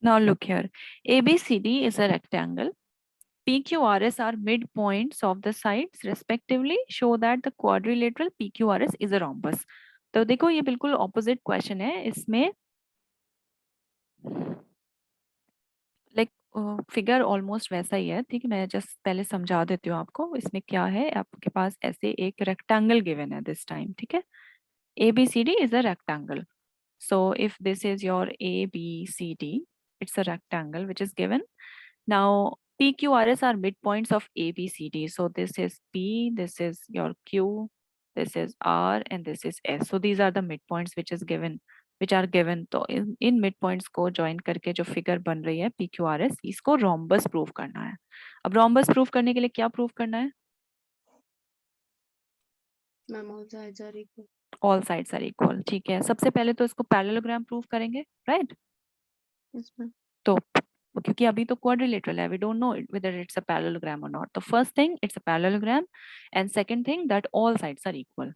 Now look here, ABCD is a rectangle. PQRS are midpoints of the sides respectively. Show that the quadrilateral PQRS is a rhombus. तो देखो ये बिल्कुल opposite question है, इसमें like figure almost वैसा ही है, ठीक है? मैं जस्ट पहले समझा देती हूँ आपको इसमें क्या है। आपके पास ऐसे एक रेक्टेंगल गिवन है दिस टाइम, ठीक है? ABCD is a rectangle. So if this is your ABCD, it's a rectangle which is given. Now PQRS are midpoints of ABCD. So this is P, this is your Q, this is R, and this is S. So these are the midpoints which are given. तो इन midpoints को join करके जो figure बन रही है PQRS, इसको rhombus prove करना है। अब rhombus prove करने के लिए क्या prove करना है? Ma'am, all sides are equal. All sides are equal, ठीक है? सबसे पहले तो इसको parallelogram prove करेंगे, right? Yes, ma'am. तो क्योंकि अभी तो quadrilateral है, we don't know whether it's a parallelogram or not. The first thing, it's a parallelogram, and second thing that all sides are equal.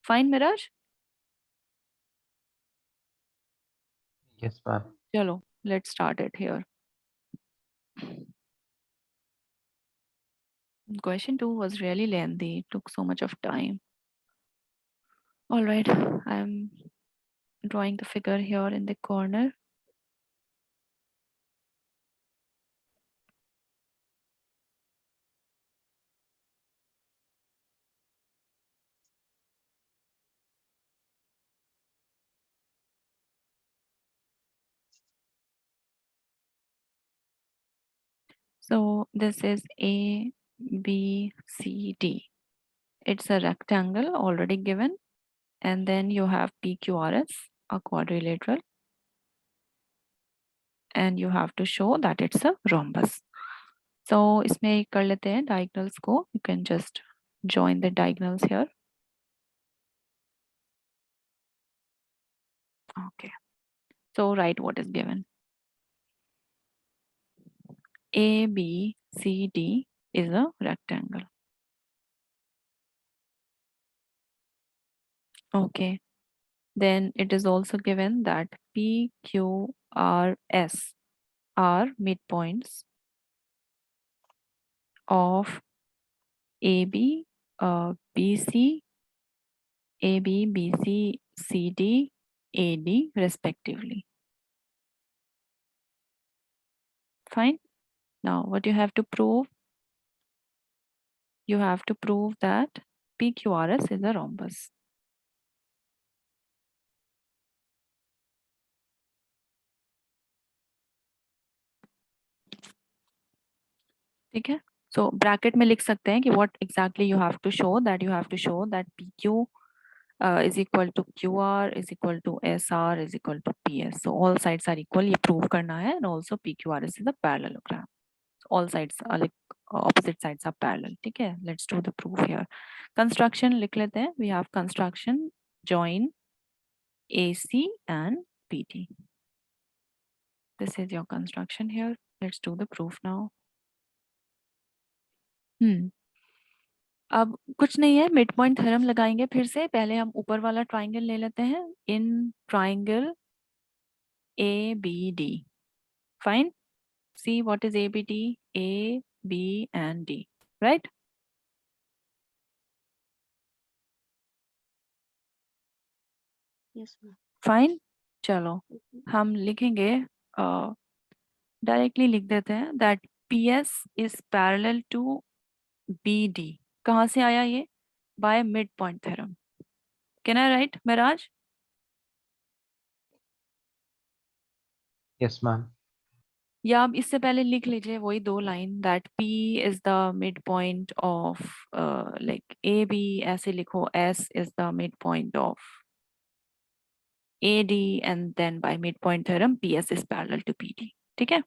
Fine, Miraj? Yes, ma'am. चलो, let's start it here. Question 2 was really lengthy, it took so much of time. All right, I'm drawing the figure here in the corner. So this is A, B, C, D. It's a rectangle already given, and then you have PQRS, a quadrilateral, and you have to show that it's a rhombus. So इसमें कर लेते हैं diagonals को. You can just join the diagonals here. Okay. So write what is given. A, B, C, D is a rectangle. Okay. Then it is also given that P, Q, R, S are midpoints of AB, BC, AB, BC, CD, AD respectively. Fine. Now what you have to prove? You have to prove that PQRS is a rhombus. ठीक है? So bracket में लिख सकते हैं कि what exactly you have to show, that you have to show that PQ is equal to QR is equal to SR is equal to PS. So all sides are equal, ये prove करना है, and also PQRS is a parallelogram. So all sides are like opposite sides are parallel. ठीक है? Let's do the proof here. Construction लिख लेते हैं. We have construction, join AC and PT. This is your construction here. Let's do the proof now. अब कुछ नहीं है, mid point theorem लगाएंगे फिर से। पहले हम ऊपर वाला ट्राइंगल ले लेते हैं। In triangle ABD, fine, see what is ABD? B and D, right? Yes, ma'am. Fine. चलो Mhm. हम लिखेंगे, डायरेक्टली लिख देते हैं that PS is parallel to BD. कहाँ से आया ये? By midpoint theorem. Can I write, Miraj? Yes, ma'am. या आप इससे पहले लिख लीजिए वही दो line, that P is the mid point of like AB, ऐसे लिखो S is the mid point of AD and then by mid point theorem PS is parallel to PD. ठीक है,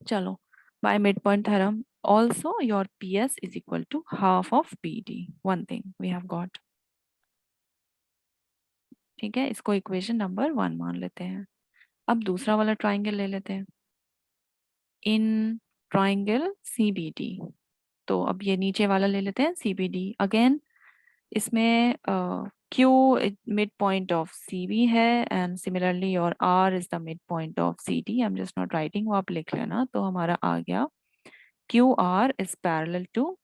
चलो by mid point theorem also your PS is equal to half of PD. One thing we have got. ठीक है, इसको equation number 1 मान लेते हैं. अब दूसरा वाला ट्राइंगल ले लेते हैं. इन ट्राइंगल CBD, तो अब ये नीचे वाला ले लेते हैं CBD. अगेन इसमें Q mid point of CB है एंड सिमिलरली और R is the mid point of CD. I am just not writing, वो आप लिख लेना. तो हमारा आ गया QR is parallel to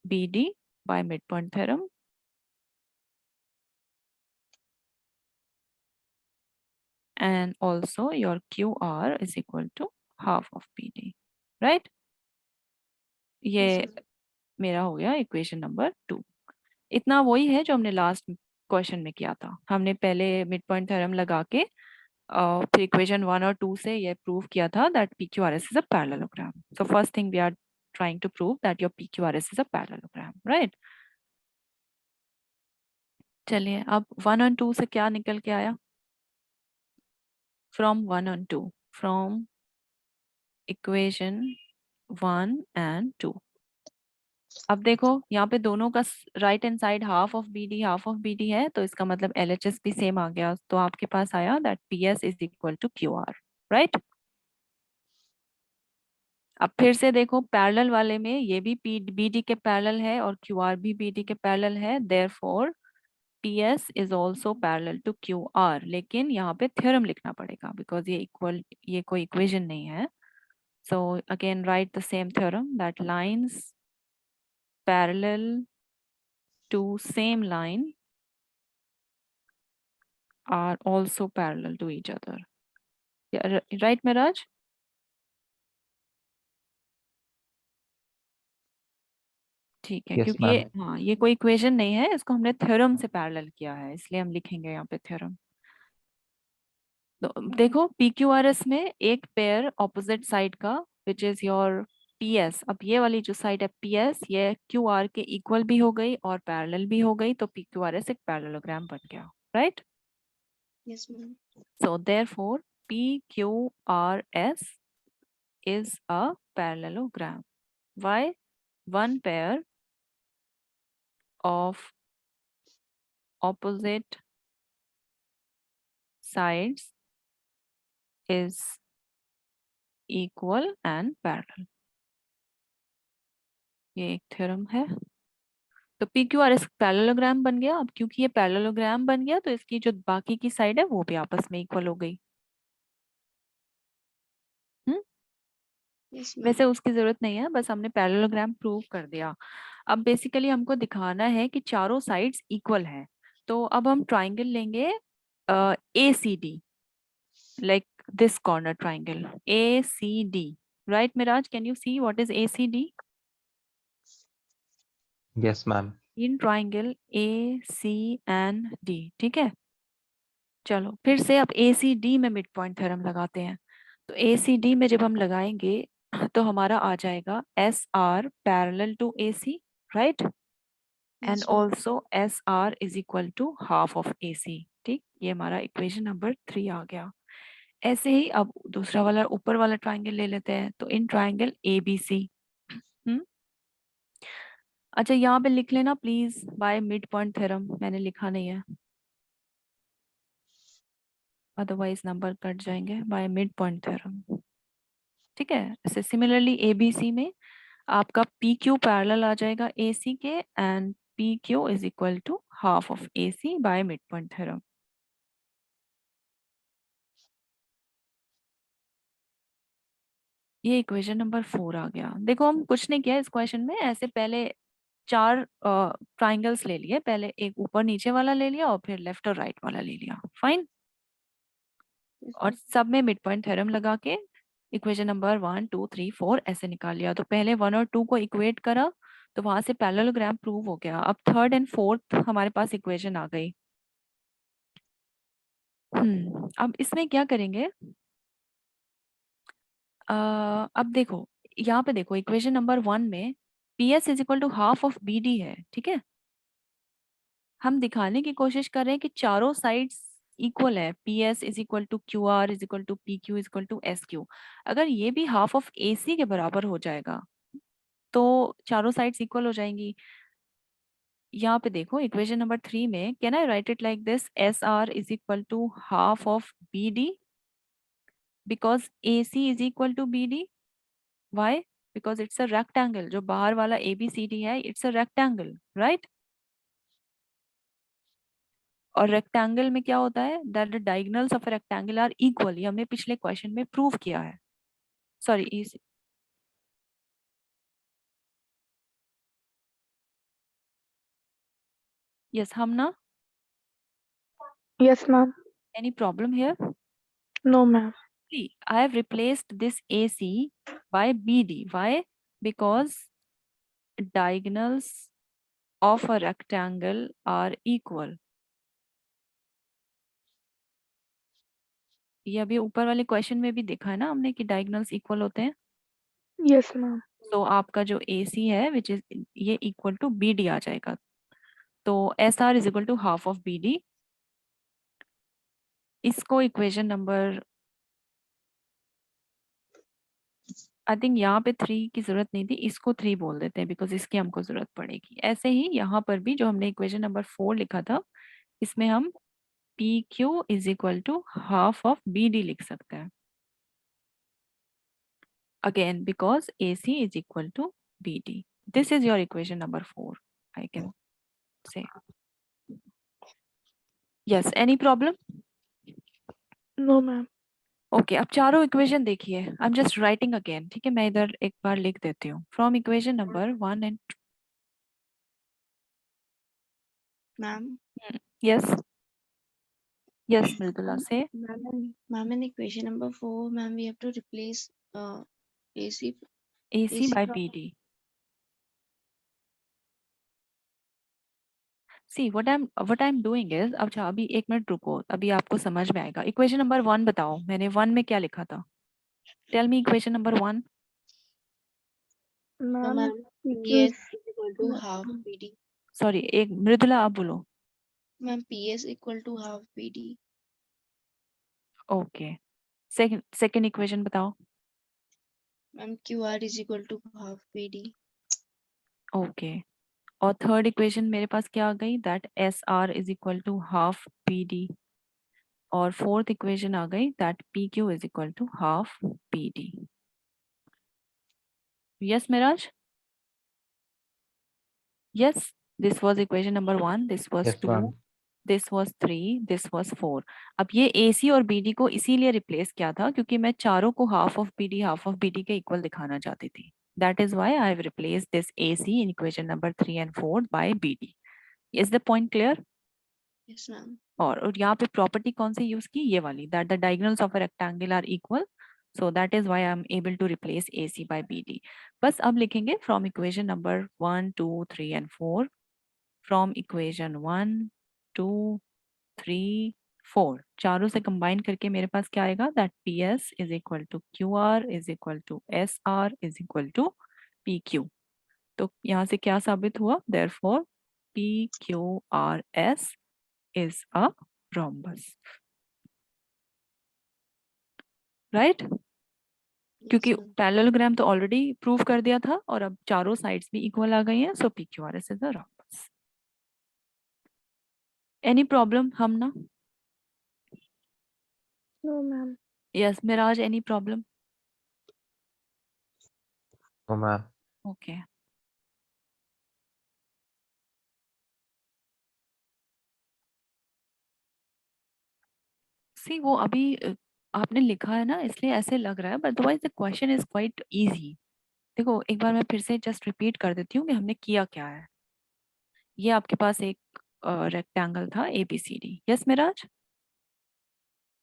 BD by mid point theorem and also your QR is equal to half of BD, right? ये Yes, ma'am. मेरा हो गया इक्वेशन नंबर 2. इतना वही है जो हमने लास्ट क्वेश्चन में किया था. हमने पहले मिड पॉइंट थ्योरम लगा के फिर इक्वेशन 1 और 2 से ये प्रूव किया था that PQRS is a parallelogram. So first thing we are trying to prove that your PQRS is a parallelogram, right? चलिए अब 1 और 2 से क्या निकल के आया? फ्रॉम 1 और 2, फ्रॉम इक्वेशन 1 एंड 2. अब देखो यहाँ पे दोनों का right hand side half of BD है, तो इसका मतलब LHS भी सेम आ गया. तो आपके पास आया that PS is equal to QR, right? अब फिर से देखो पैरेलल वाले में ये भी BD के पैरेलल है और QR भी BD के पैरेलल है. Therefore PS is also parallel to QR. लेकिन यहाँ पे थ्योरम लिखना पड़ेगा बिकॉज ये कोई इक्वेशन नहीं है. So again write the same theorem that lines parallel to same line are also parallel to each other. Yeah, right, Miraj? ठीक है, Yes, क्योंकि ये ma'am. हाँ ये कोई इक्वेशन नहीं है, इसको हमने थ्योरम से पैरेलल किया है, इसलिए हम लिखेंगे यहाँ पे थ्योरम. तो देखो PQRS में एक पेयर ऑपोजिट साइड का विच इज योर PS. अब ये वाली जो साइड है PS, ये QR के इक्वल भी हो गई और पैरेलल भी हो गई, तो PQRS एक पैरेललोग्राम बन गया, right? Yes, ma'am. So therefore PQRS is a parallelogram. Why? One pair of opposite sides is equal and parallel. ये एक थ्योरम है. तो PQRS पैरेललोग्राम बन गया. अब क्योंकि ये पैरेललोग्राम बन गया तो इसकी जो बाकी की साइड है वो भी आपस में इक्वल हो गई. Yes, ma'am. वैसे उसकी जरूरत नहीं है, बस हमने पैरेललोग्राम प्रूव कर दिया. अब बेसिकली हमको दिखाना है कि चारों साइड्स इक्वल हैं. तो अब हम ट्राइंगल लेंगे ACD, like this corner triangle ACD, right? Miraj, can you see what is ACD? Yes, ma'am. In triangle ACD. ठीक है, चलो फिर से अब ACD में मिड पॉइंट थ्योरम लगाते हैं. तो ACD में जब हम लगाएंगे तो हमारा आ जाएगा SR parallel to AC, right? And Yes, ma'am. Also SR is equal to half of AC. ठीक, ये हमारा इक्वेशन नंबर 3 आ गया. ऐसे ही अब दूसरा वाला ऊपर वाला ट्राइंगल ले लेते हैं. तो इन ट्राइंगल ABC, अच्छा यहाँ पे लिख लेना please bye mid point theorem, मैंने लिखा नहीं है अदरवाइज नंबर कट जाएंगे. बाय मिड पॉइंट थ्योरम, ठीक है. ऐसे सिमिलरली ABC में आपका PQ पैरेलल आ जाएगा AC के and PQ is equal to half of AC by mid point theorem. ये इक्वेशन नंबर 4 आ गया। देखो हम कुछ नहीं किया इस क्वेश्चन में, ऐसे पहले 4 ट्राइंगल्स ले लिए, पहले एक ऊपर नीचे वाला ले लिया और फिर लेफ्ट और राइट वाला ले लिया, फाइन। Yes, और ma'am. सब में मिड पॉइंट थ्योरम लगा के इक्वेशन नंबर 1 2 3 4 ऐसे निकाल लिया। तो पहले 1 और 2 को इक्वेट करा तो वहां से पैरेललोग्राम प्रूव हो गया। अब थर्ड एंड फोर्थ हमारे पास इक्वेशन आ गई। अब इसमें क्या करेंगे, अब देखो यहाँ पे देखो इक्वेशन नंबर 1 में P S is equal to half of B D है, ठीक है। हम दिखाने की कोशिश कर रहे हैं कि चारों साइड्स इक्वल है, P S is equal to Q R is equal to P Q is equal to S Q. अगर ये भी हाफ ऑफ ए सी के बराबर हो जाएगा तो चारों साइड्स इक्वल हो जाएंगी। यहाँ पे देखो इक्वेशन नंबर 3 में can I write it like this, S R is equal to half of B D because A C is equal to B D. Why? Because it's a rectangle, जो बाहर वाला A B C D है it's a rectangle, right. और rectangle में क्या होता है, that the diagonals of a rectangle are equal, ये हमने पिछले क्वेश्चन में प्रूव किया है। सॉरी इस यस हम ना, Yes, ma'am. Any problem here? No, ma'am. See, I have replaced this AC by BD. Why? Because diagonals of a rectangle are equal. ये अभी ऊपर वाले क्वेश्चन में भी देखा है ना हमने कि डायगोनल्स इक्वल होते हैं। Yes, ma'am. तो आपका जो AC है विच इज ये इक्वल टू BD आ जाएगा। तो SR is equal to half of BD। इसको इक्वेशन नंबर आई थिंक यहाँ पे 3 की जरूरत नहीं थी, इसको 3 बोल देते हैं बिकॉज इसकी हमको जरूरत पड़ेगी। ऐसे ही यहाँ पर भी जो हमने इक्वेशन नंबर 4 लिखा था इसमें हम P Q is equal to half of B D लिख सकते हैं। Again because A C is equal to B D. This is your equation number 4 I can say. Yes, any problem? No, ma'am. Okay, अब चारों equation देखिए, I am just writing again, ठीक है। मैं इधर एक बार लिख देती हूँ from equation number 1 and Ma'am. Yes yes Mridula से Ma'am, in equation number 4, ma'am, we have to replace AC A C AC by from B D. See what I am doing is, अच्छा अभी एक मिनट रुको, अभी आपको समझ में आएगा। इक्वेशन नंबर 1 बताओ, मैंने 1 में क्या लिखा था? Tell me equation number 1। Ma'am, ma'am, PQ is PS is equal to half BD. Sorry, एक मृदुला आप बोलो। Ma'am, PS equal to half BD. Okay, second equation बताओ। Ma'am, QR is equal to half BD. ओके, और third equation मेरे पास क्या आ गई, that S R is equal to half P D. और फोर्थ इक्वेशन आ गई that P Q is equal to half P D. Yes Miraj? Yes, this was equation number 1, this was Yes, 2, ma'am. This was 3, this was 4। अब ये AC और BD को इसीलिए replace किया था क्योंकि मैं चारों को हाफ ऑफ BD के इक्वल दिखाना चाहती थी। That is why I have replaced this AC in equation number 3 and 4 by BD। Is the point clear? Yes, ma'am. और यहाँ पे प्रॉपर्टी कौन सी यूज की, ये वाली, that the diagonals of a rectangle are equal, so that is why I am able to replace AC by BD। बस अब लिखेंगे from equation number 1 2 3 and 4। From equation 1 2 3 4 चारों से कंबाइन करके मेरे पास क्या आएगा, that P S is equal to Q R is equal to S R is equal to P Q. तो यहाँ से क्या साबित हुआ, therefore P Q R S is a rhombus, right. क्योंकि Yes, ma'am. पैरेललोग्राम तो ऑलरेडी प्रूव कर दिया था और अब चारों साइड्स भी इक्वल आ गई हैं, so P Q R S is a rhombus। Any problem हम ना? no, ma'am. Yes Miraj, any problem? No, ma'am. Okay, see वो अभी आपने लिखा है ना इसलिए ऐसे लग रहा है, but otherwise the question is quite easy. देखो एक बार मैं फिर से जस्ट रिपीट कर देती हूँ कि हमने किया क्या है। ये आपके पास एक रेक्टेंगल था ABCD, yes Miraj,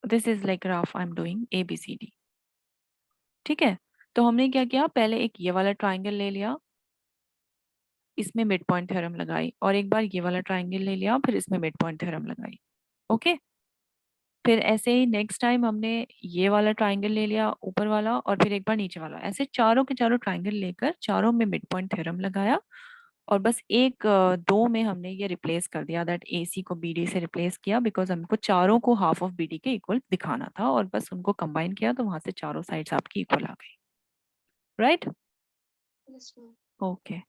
this is like graph I am doing ABCD, ठीक है। तो हमने क्या किया, पहले एक ये वाला ट्राइंगल ले लिया, इसमें मिड पॉइंट थ्योरम लगाई, और एक बार ये वाला ट्राइंगल ले लिया, फिर इसमें मिड पॉइंट थ्योरम लगाई। ओके, फिर ऐसे ही नेक्स्ट टाइम हमने ये वाला ट्राइंगल ले लिया ऊपर वाला, और फिर एक बार नीचे वाला, ऐसे चारों के चारों ट्राइंगल लेकर चारों में मिड पॉइंट थ्योरम लगाया, और बस एक दो में हमने ये रिप्लेस कर दिया, दैट AC को BD से रिप्लेस किया, बिकॉज हमको चारों को हाफ ऑफ BD के इक्वल दिखाना था, और बस उनको कंबाइन किया तो वहां से चारों साइड्स आपकी इक्वल आ गई, right. Yes, ma'am. Okay,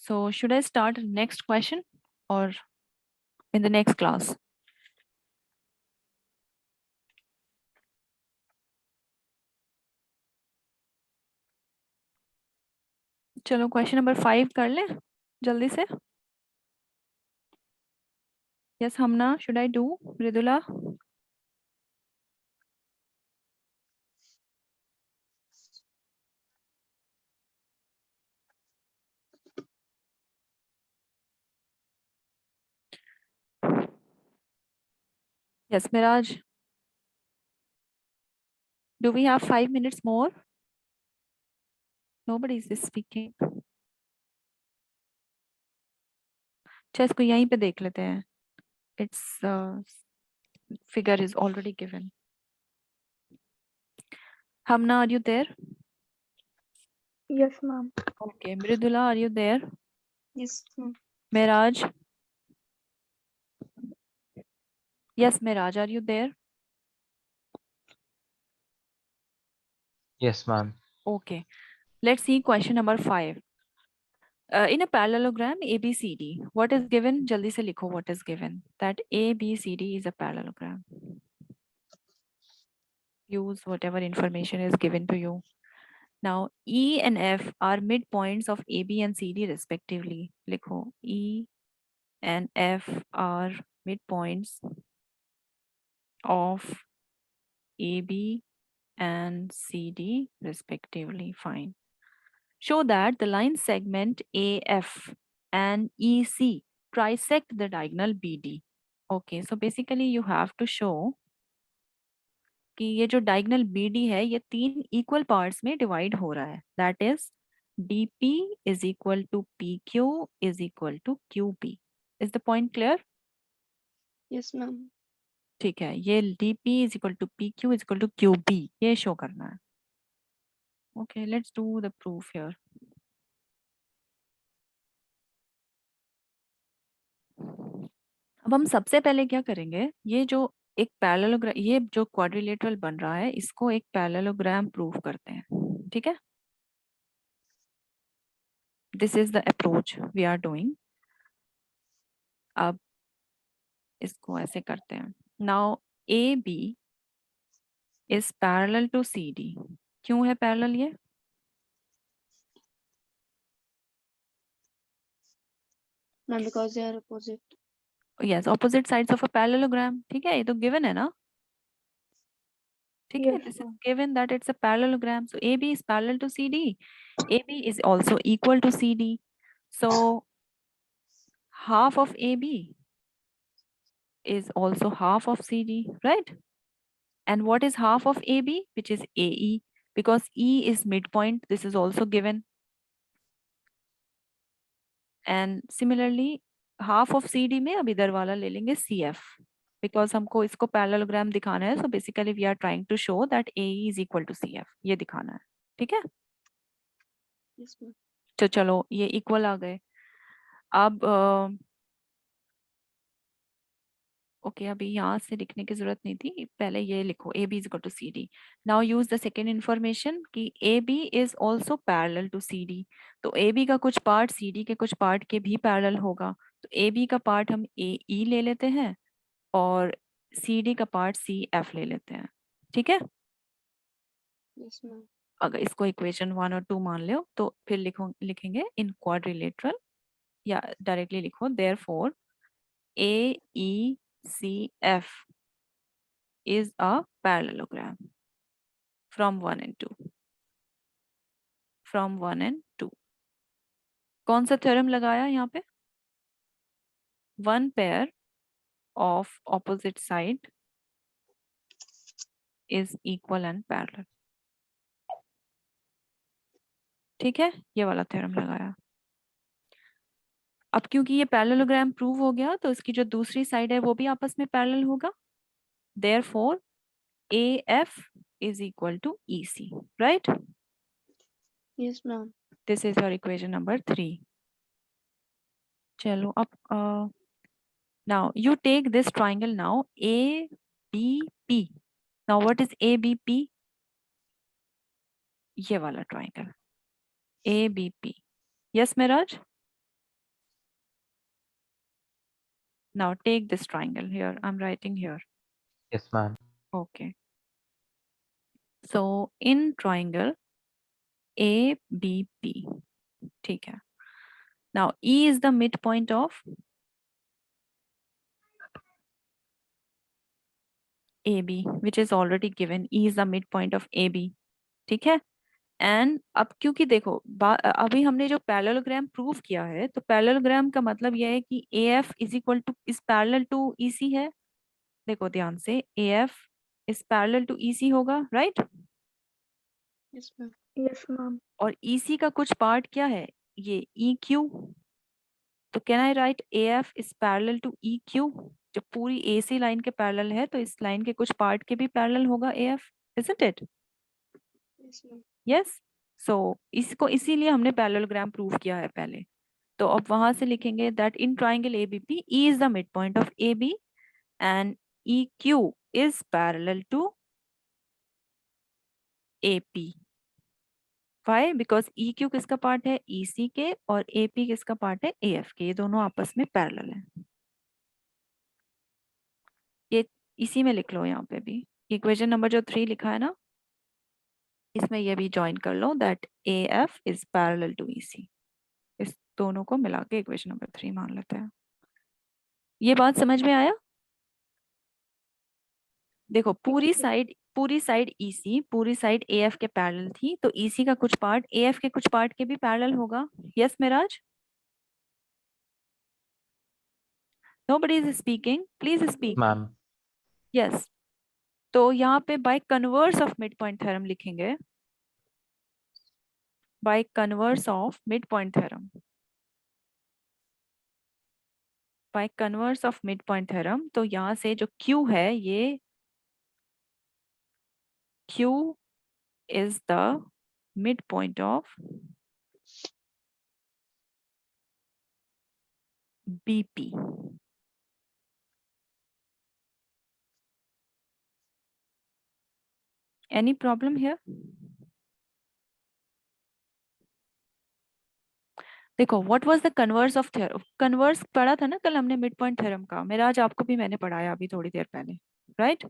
so should I start next question or in the next class? चलो क्वेश्चन नंबर 5 कर लें जल्दी से। Yes Hamna, should I do? Mridula, yes Miraj, do we have 5 minutes more? Nobody is speaking. अच्छा इसको यहीं पे देख लेते हैं, it's figure is already given. Hamna, are you there? Yes, ma'am. Okay, Mridula, are you there? Yes, ma'am. Miraj? Yes, Miraj, are you there? Yes, ma'am. Okay, let's see question number 5. In a parallelogram ABCD, what is given? जल्दी से लिखो what is given. That ABCD is a parallelogram. Use whatever information is given to you. Now E and F are midpoints of AB and CD respectively. लिखो E and F are midpoints of AB and CD respectively. Fine. Show that the line segment AF and EC trisect the diagonal BD. Okay, so basically you have to show कि ये जो diagonal BD है ये 3 equal parts में divide हो रहा है. That is DP is equal to PQ is equal to QP. Is the point clear? Yes, ma'am. ठीक है, ये DP is equal to PQ is equal to QB ये शो करना है. Okay, let's do the proof here. अब हम सबसे पहले क्या करेंगे, ये जो एक पैरेललोग्राम, ये जो क्वाड्रिलेटरल बन रहा है इसको एक पैरेललोग्राम प्रूव करते हैं, ठीक है। This is the approach we are doing. अब इसको ऐसे करते हैं। Now AB is parallel to CD। क्यों है पैरेलल ये? Ma'am, because they are opposite. Yes, opposite sides of a parallelogram, ठीक है, ये तो गिवन है ना, ठीक है, Yes, this is ma'am. Given that it's a parallelogram, so AB is parallel to CD, AB is also equal to CD, so half of AB is also half of CD, right? And what is half of AB? Which is AE, because E is midpoint, this is also given. And similarly half of CD में अब इधर वाला ले लेंगे CF, because हमको इसको parallelogram दिखाना है, so basically we are trying to show that AE is equal to CF, ये दिखाना है, ठीक है। Yes, ma'am. तो चलो ये इक्वल आ गए। अब ओके, अभी यहाँ से लिखने की जरूरत नहीं थी, पहले ये लिखो AB is equal to CD. Now use the second information कि AB is also parallel to CD. तो AB का कुछ पार्ट CD के कुछ पार्ट के भी पैरेलल होगा, तो AB का पार्ट हम AE ले लेते हैं और CD का पार्ट CF ले लेते हैं, ठीक है। Yes, ma'am. अगर इसको इक्वेशन 1 और 2 मान लो तो फिर लिखेंगे इन क्वाड्रिलेटरल, या डायरेक्टली लिखो therefore AECF is a parallelogram from 1 and 2. From 1 and 2. कौन सा थ्योरम लगाया यहाँ पे? One pair of opposite side is equal and parallel. ठीक है, ये वाला थ्योरम लगाया। अब क्योंकि ये पैरेललोग्राम प्रूव हो गया तो इसकी जो दूसरी साइड है वो भी आपस में पैरेलल होगा। Therefore, AF is equal to EC, right? Yes, ma'am. This is your equation number 3. चलो अब now you take this triangle now ABP. Now what is ABP? ये वाला triangle ABP. Yes, Miraj? Now take this triangle here. I'm writing here. Yes, ma'am. Okay. So in triangle ABP. ठीक है. Now E is the midpoint of AB, which is already given. E is the midpoint of AB. ठीक है. And अब क्योंकि देखो अभी हमने जो पैरेललोग्राम प्रूव किया है तो पैरेललोग्राम का मतलब यह है कि AF is equal to is parallel to EC है। देखो ध्यान से AF is parallel to EC होगा, right? Yes, ma'am. Yes, ma'am. और EC का कुछ पार्ट क्या है? ये EQ। तो can I write AF is parallel to EQ? जब पूरी AC लाइन के पैरेलल है तो इस लाइन के कुछ पार्ट के भी पैरेलल होगा AF, isn't it? Yes, ma'am. Yes. So इसको इसीलिए हमने पैरेललोग्राम प्रूव किया है पहले। तो अब वहां से लिखेंगे that in triangle ABP E is the midpoint of AB and EQ is parallel to AP. Why? Because EQ किसका पार्ट है? EC के, और AP किसका पार्ट है? AF के। ये दोनों आपस में पैरेलल हैं। ये इसी में लिख लो यहाँ पे भी। इक्वेशन नंबर जो 3 लिखा है ना, इसमें ये भी ज्वाइन कर लो that AF is parallel to EC। इस दोनों को मिला के इक्वेशन नंबर 3 मान लेते हैं। ये बात समझ में आया? देखो पूरी साइड EC, पूरी साइड AF के पैरेलल थी, तो EC का कुछ पार्ट AF के कुछ पार्ट के भी पैरेलल होगा। Yes Miraj? Nobody is speaking, please speak. Ma'am. Yes. तो यहाँ पे by converse of mid point theorem लिखेंगे। By converse of mid point theorem, by converse of mid point theorem, तो यहाँ से जो Q है, ये Q is the midpoint of BP. Any problem here? देखो what was the converse of theorem. Converse पढ़ा था ना कल हमने मिड पॉइंट थ्योरम का। मेरा आज आपको भी मैंने पढ़ाया अभी थोड़ी देर पहले, राइट?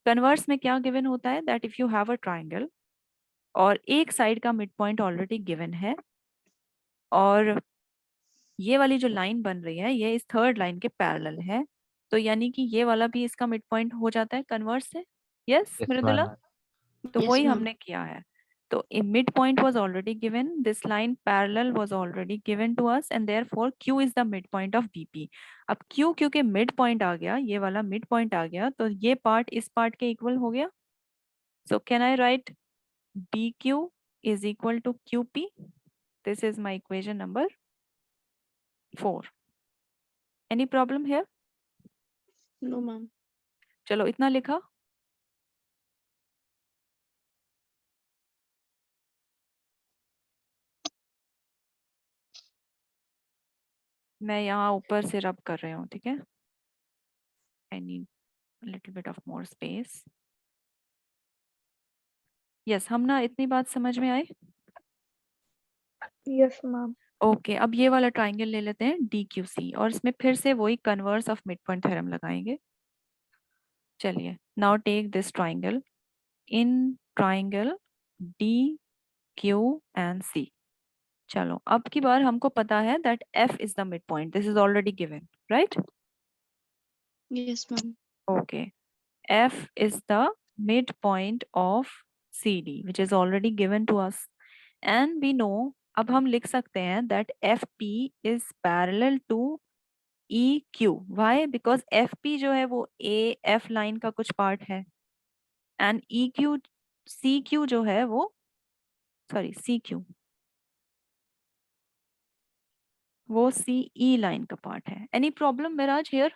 कन्वर्स में क्या गिवन होता है that if you have a triangle और एक साइड का मिड पॉइंट ऑलरेडी गिवन है, और ये वाली जो लाइन बन रही है ये इस थर्ड लाइन के पैरेलल है, तो यानी कि ये वाला भी इसका मिड पॉइंट हो जाता है कन्वर्स से। Yes Yes, Mridula? ma'am. तो Yes, वही ma'am. हमने किया है। तो a midpoint was already given, this line parallel was already given to us, and therefore Q is the midpoint of BP. अब Q क्योंकि midpoint आ गया, ये वाला midpoint आ गया, तो ये पार्ट इस पार्ट के इक्वल हो गया। So can I write BQ is equal to QP? This is my equation number 4. Any problem here? No, ma'am. चलो इतना लिखा। मैं यहाँ ऊपर से रब कर रही हूँ, ठीक है? I need a little bit of more space. Yes, हम ना इतनी बात समझ में आई? Yes, ma'am. ओके अब ये वाला ट्राइंगल ले लेते हैं DQC, और इसमें फिर से वही converse of mid point theorem लगाएंगे। चलिए now take this triangle in triangle DQ and C। चलो अब की बार हमको पता है that F is the mid point, this is already given, right? Yes, ma'am. Okay. F is the midpoint of CD, which is already given to us. And we know, अब हम लिख सकते हैं that FP is parallel to EQ. Why? Because FP जो है वो AF line का कुछ पार्ट है and EQ CQ जो है वो CQ वो CE लाइन का पार्ट है. Any problem Miraj here?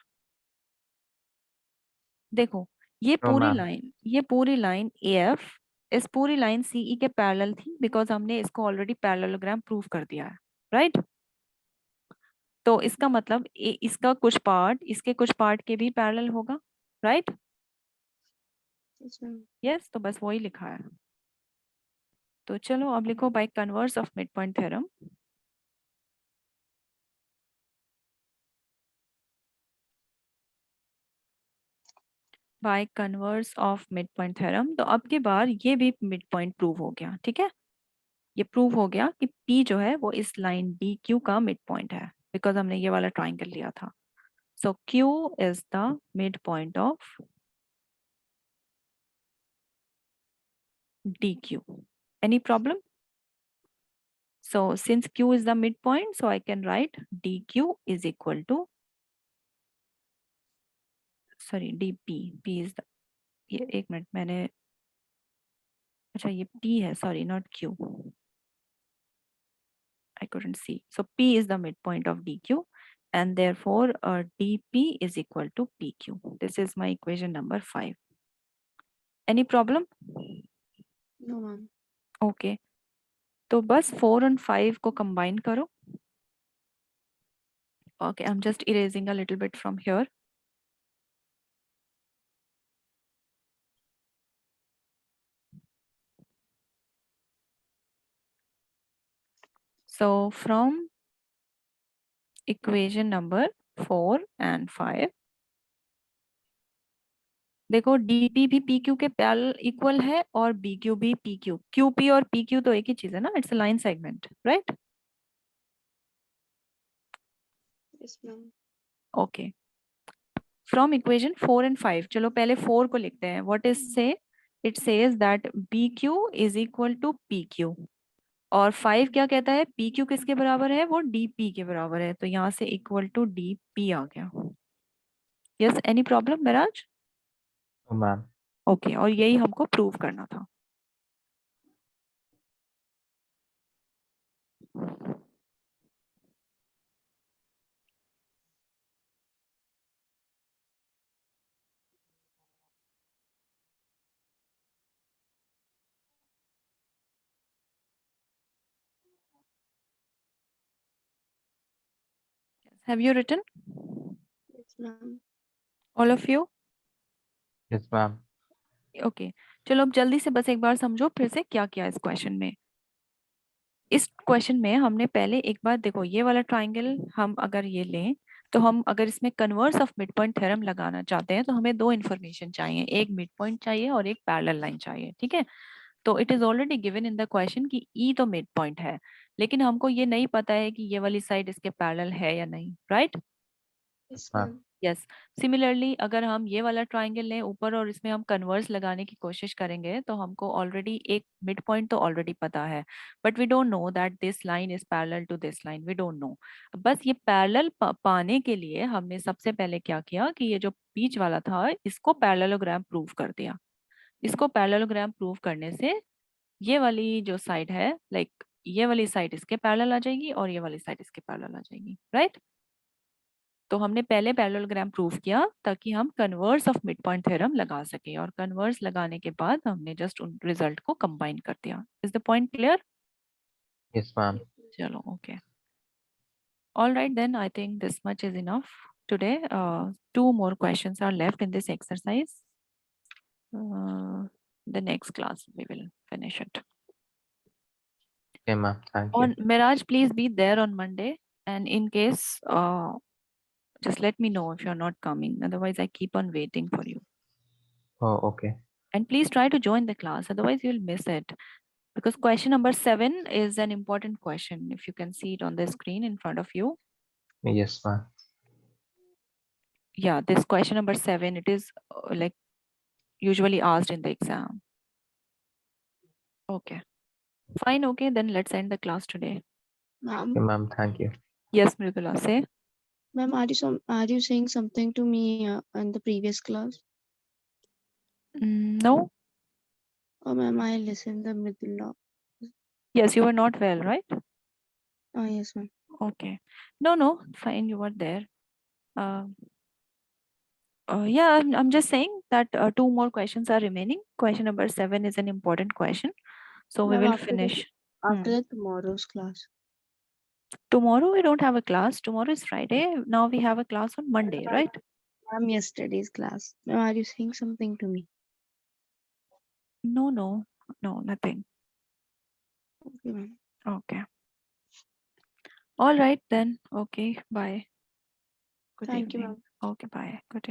देखो ये No, ma'am. पूरी लाइन AF इस पूरी लाइन CE के पैरेलल थी बिकॉज हमने इसको ऑलरेडी पैरेललोग्राम प्रूव कर दिया है, राइट? तो इसका मतलब इसका कुछ पार्ट इसके कुछ पार्ट के भी पैरेलल होगा, राइट? Yes, ma'am. यस, तो बस वही लिखा है. तो चलो अब लिखो bye converse of mid point theorem. By converse of mid point theorem. तो अब की बार ये भी मिड पॉइंट प्रूव हो गया, ठीक है? ये प्रूव हो गया कि P जो है वो इस लाइन DQ का मिड पॉइंट है बिकॉज हमने ये वाला ट्राइंगल लिया था. So Q is the midpoint of DQ. Any problem? So since Q is the midpoint, so I can write DQ is equal to, sorry, DP. P is the, ये एक minute मैंने, अच्छा ये P है, sorry, not Q. I couldn't see. So P is the midpoint of DQ and therefore DP is equal to PQ. This is my equation number 5. Any problem? No, ma'am. Okay. तो बस 4 and 5 को combine करो. Okay, I'm just erasing a little bit from here. So from equation number 4 and 5, देखो DP भी PQ के parallel equal है और BQ भी PQ. QP और PQ तो एक ही चीज है ना, it's a line segment, right? Yes, ma'am. Okay. From equation 4 and 5, चलो पहले 4 को लिखते हैं. What is say? It says that BQ is equal to PQ. और 5 क्या कहता है? PQ किसके बराबर है? वो DP के बराबर है. तो यहाँ से इक्वल टू DP आ गया. Yes, any problem Miraj? No, ma'am. Okay, और यही हमको प्रूव करना था. Have you written, Yes, ma'am. all of you? Yes, ma'am. Okay. चलो अब जल्दी से बस एक बार समझो फिर से क्या किया इस क्वेश्चन में. इस क्वेश्चन में हमने पहले एक बार देखो ये वाला ट्राइंगल हम अगर ये लें तो हम अगर इसमें converse of mid point theorem लगाना चाहते हैं तो हमें दो इन्फॉर्मेशन चाहिए, एक मिड पॉइंट चाहिए और एक पैरेलल लाइन चाहिए, ठीक है? तो it is already given in the question कि E तो मिड पॉइंट है लेकिन हमको ये नहीं पता है कि ये वाली साइड इसके पैरेलल है या नहीं, right? Yes, ma'am. ma'am. Yes. Similarly अगर हम ये वाला ट्राइंगल लें ऊपर और इसमें हम कन्वर्स लगाने की कोशिश करेंगे तो हमको ऑलरेडी एक मिड पॉइंट तो ऑलरेडी पता है but we don't know that this line is parallel to this line. We don't know. बस ये पैरेलल पाने के लिए हमने सबसे पहले क्या किया कि ये जो बीच वाला था इसको पैरेललोग्राम प्रूव कर दिया. इसको पैरेललोग्राम प्रूव करने से ये वाली जो साइड है लाइक ये वाली साइड इसके पैरेलल आ जाएगी और ये वाली साइड इसके पैरेलल आ जाएगी, राइट? तो हमने पहले पैरेललोग्राम प्रूव किया ताकि हम converse of mid point theorem लगा सके और कन्वर्स लगाने के बाद हमने जस्ट उन रिजल्ट को कंबाइन कर दिया. Is the point clear? Yes, ma'am. चलो okay. All right then I think this much is enough today. 2 more questions are left in this exercise. The next class we will finish it. Okay, ma'am. Thank you. On Miraj, please be there on Monday and in case just let me know if you're not coming, otherwise I keep on waiting for you. Oh, okay. And please try to join the class, otherwise you'll miss it. Because question number 7 is an important question. If you can see it on the screen in front of you. Yes, ma'am. yeah, this question number 7, it is like usually asked in the exam. Okay, fine. Okay, then let's end the class today. Ma'am, Okay, ma'am. Thank you. Yes, Mridula, say. ma'am, are you saying something to me in the previous class? No. Oh, ma'am, I listened the middle. Yes, you were not well, right? Oh, yes, ma'am. Okay. No, fine, you were there. Yeah, I'm just saying that 2 more questions are remaining. Question number 7 is an important question. So we Ma'am, will after finish. After that, tomorrow's class. Tomorrow we don't have a class. Tomorrow is Friday. Now we have a class on Monday, right? Ma'am, yesterday's class. Ma'am, are you saying something to me? No, nothing. Okay, ma'am. Okay. All right then. Okay, bye. Good Thank you, evening. ma'am. Okay, bye. Good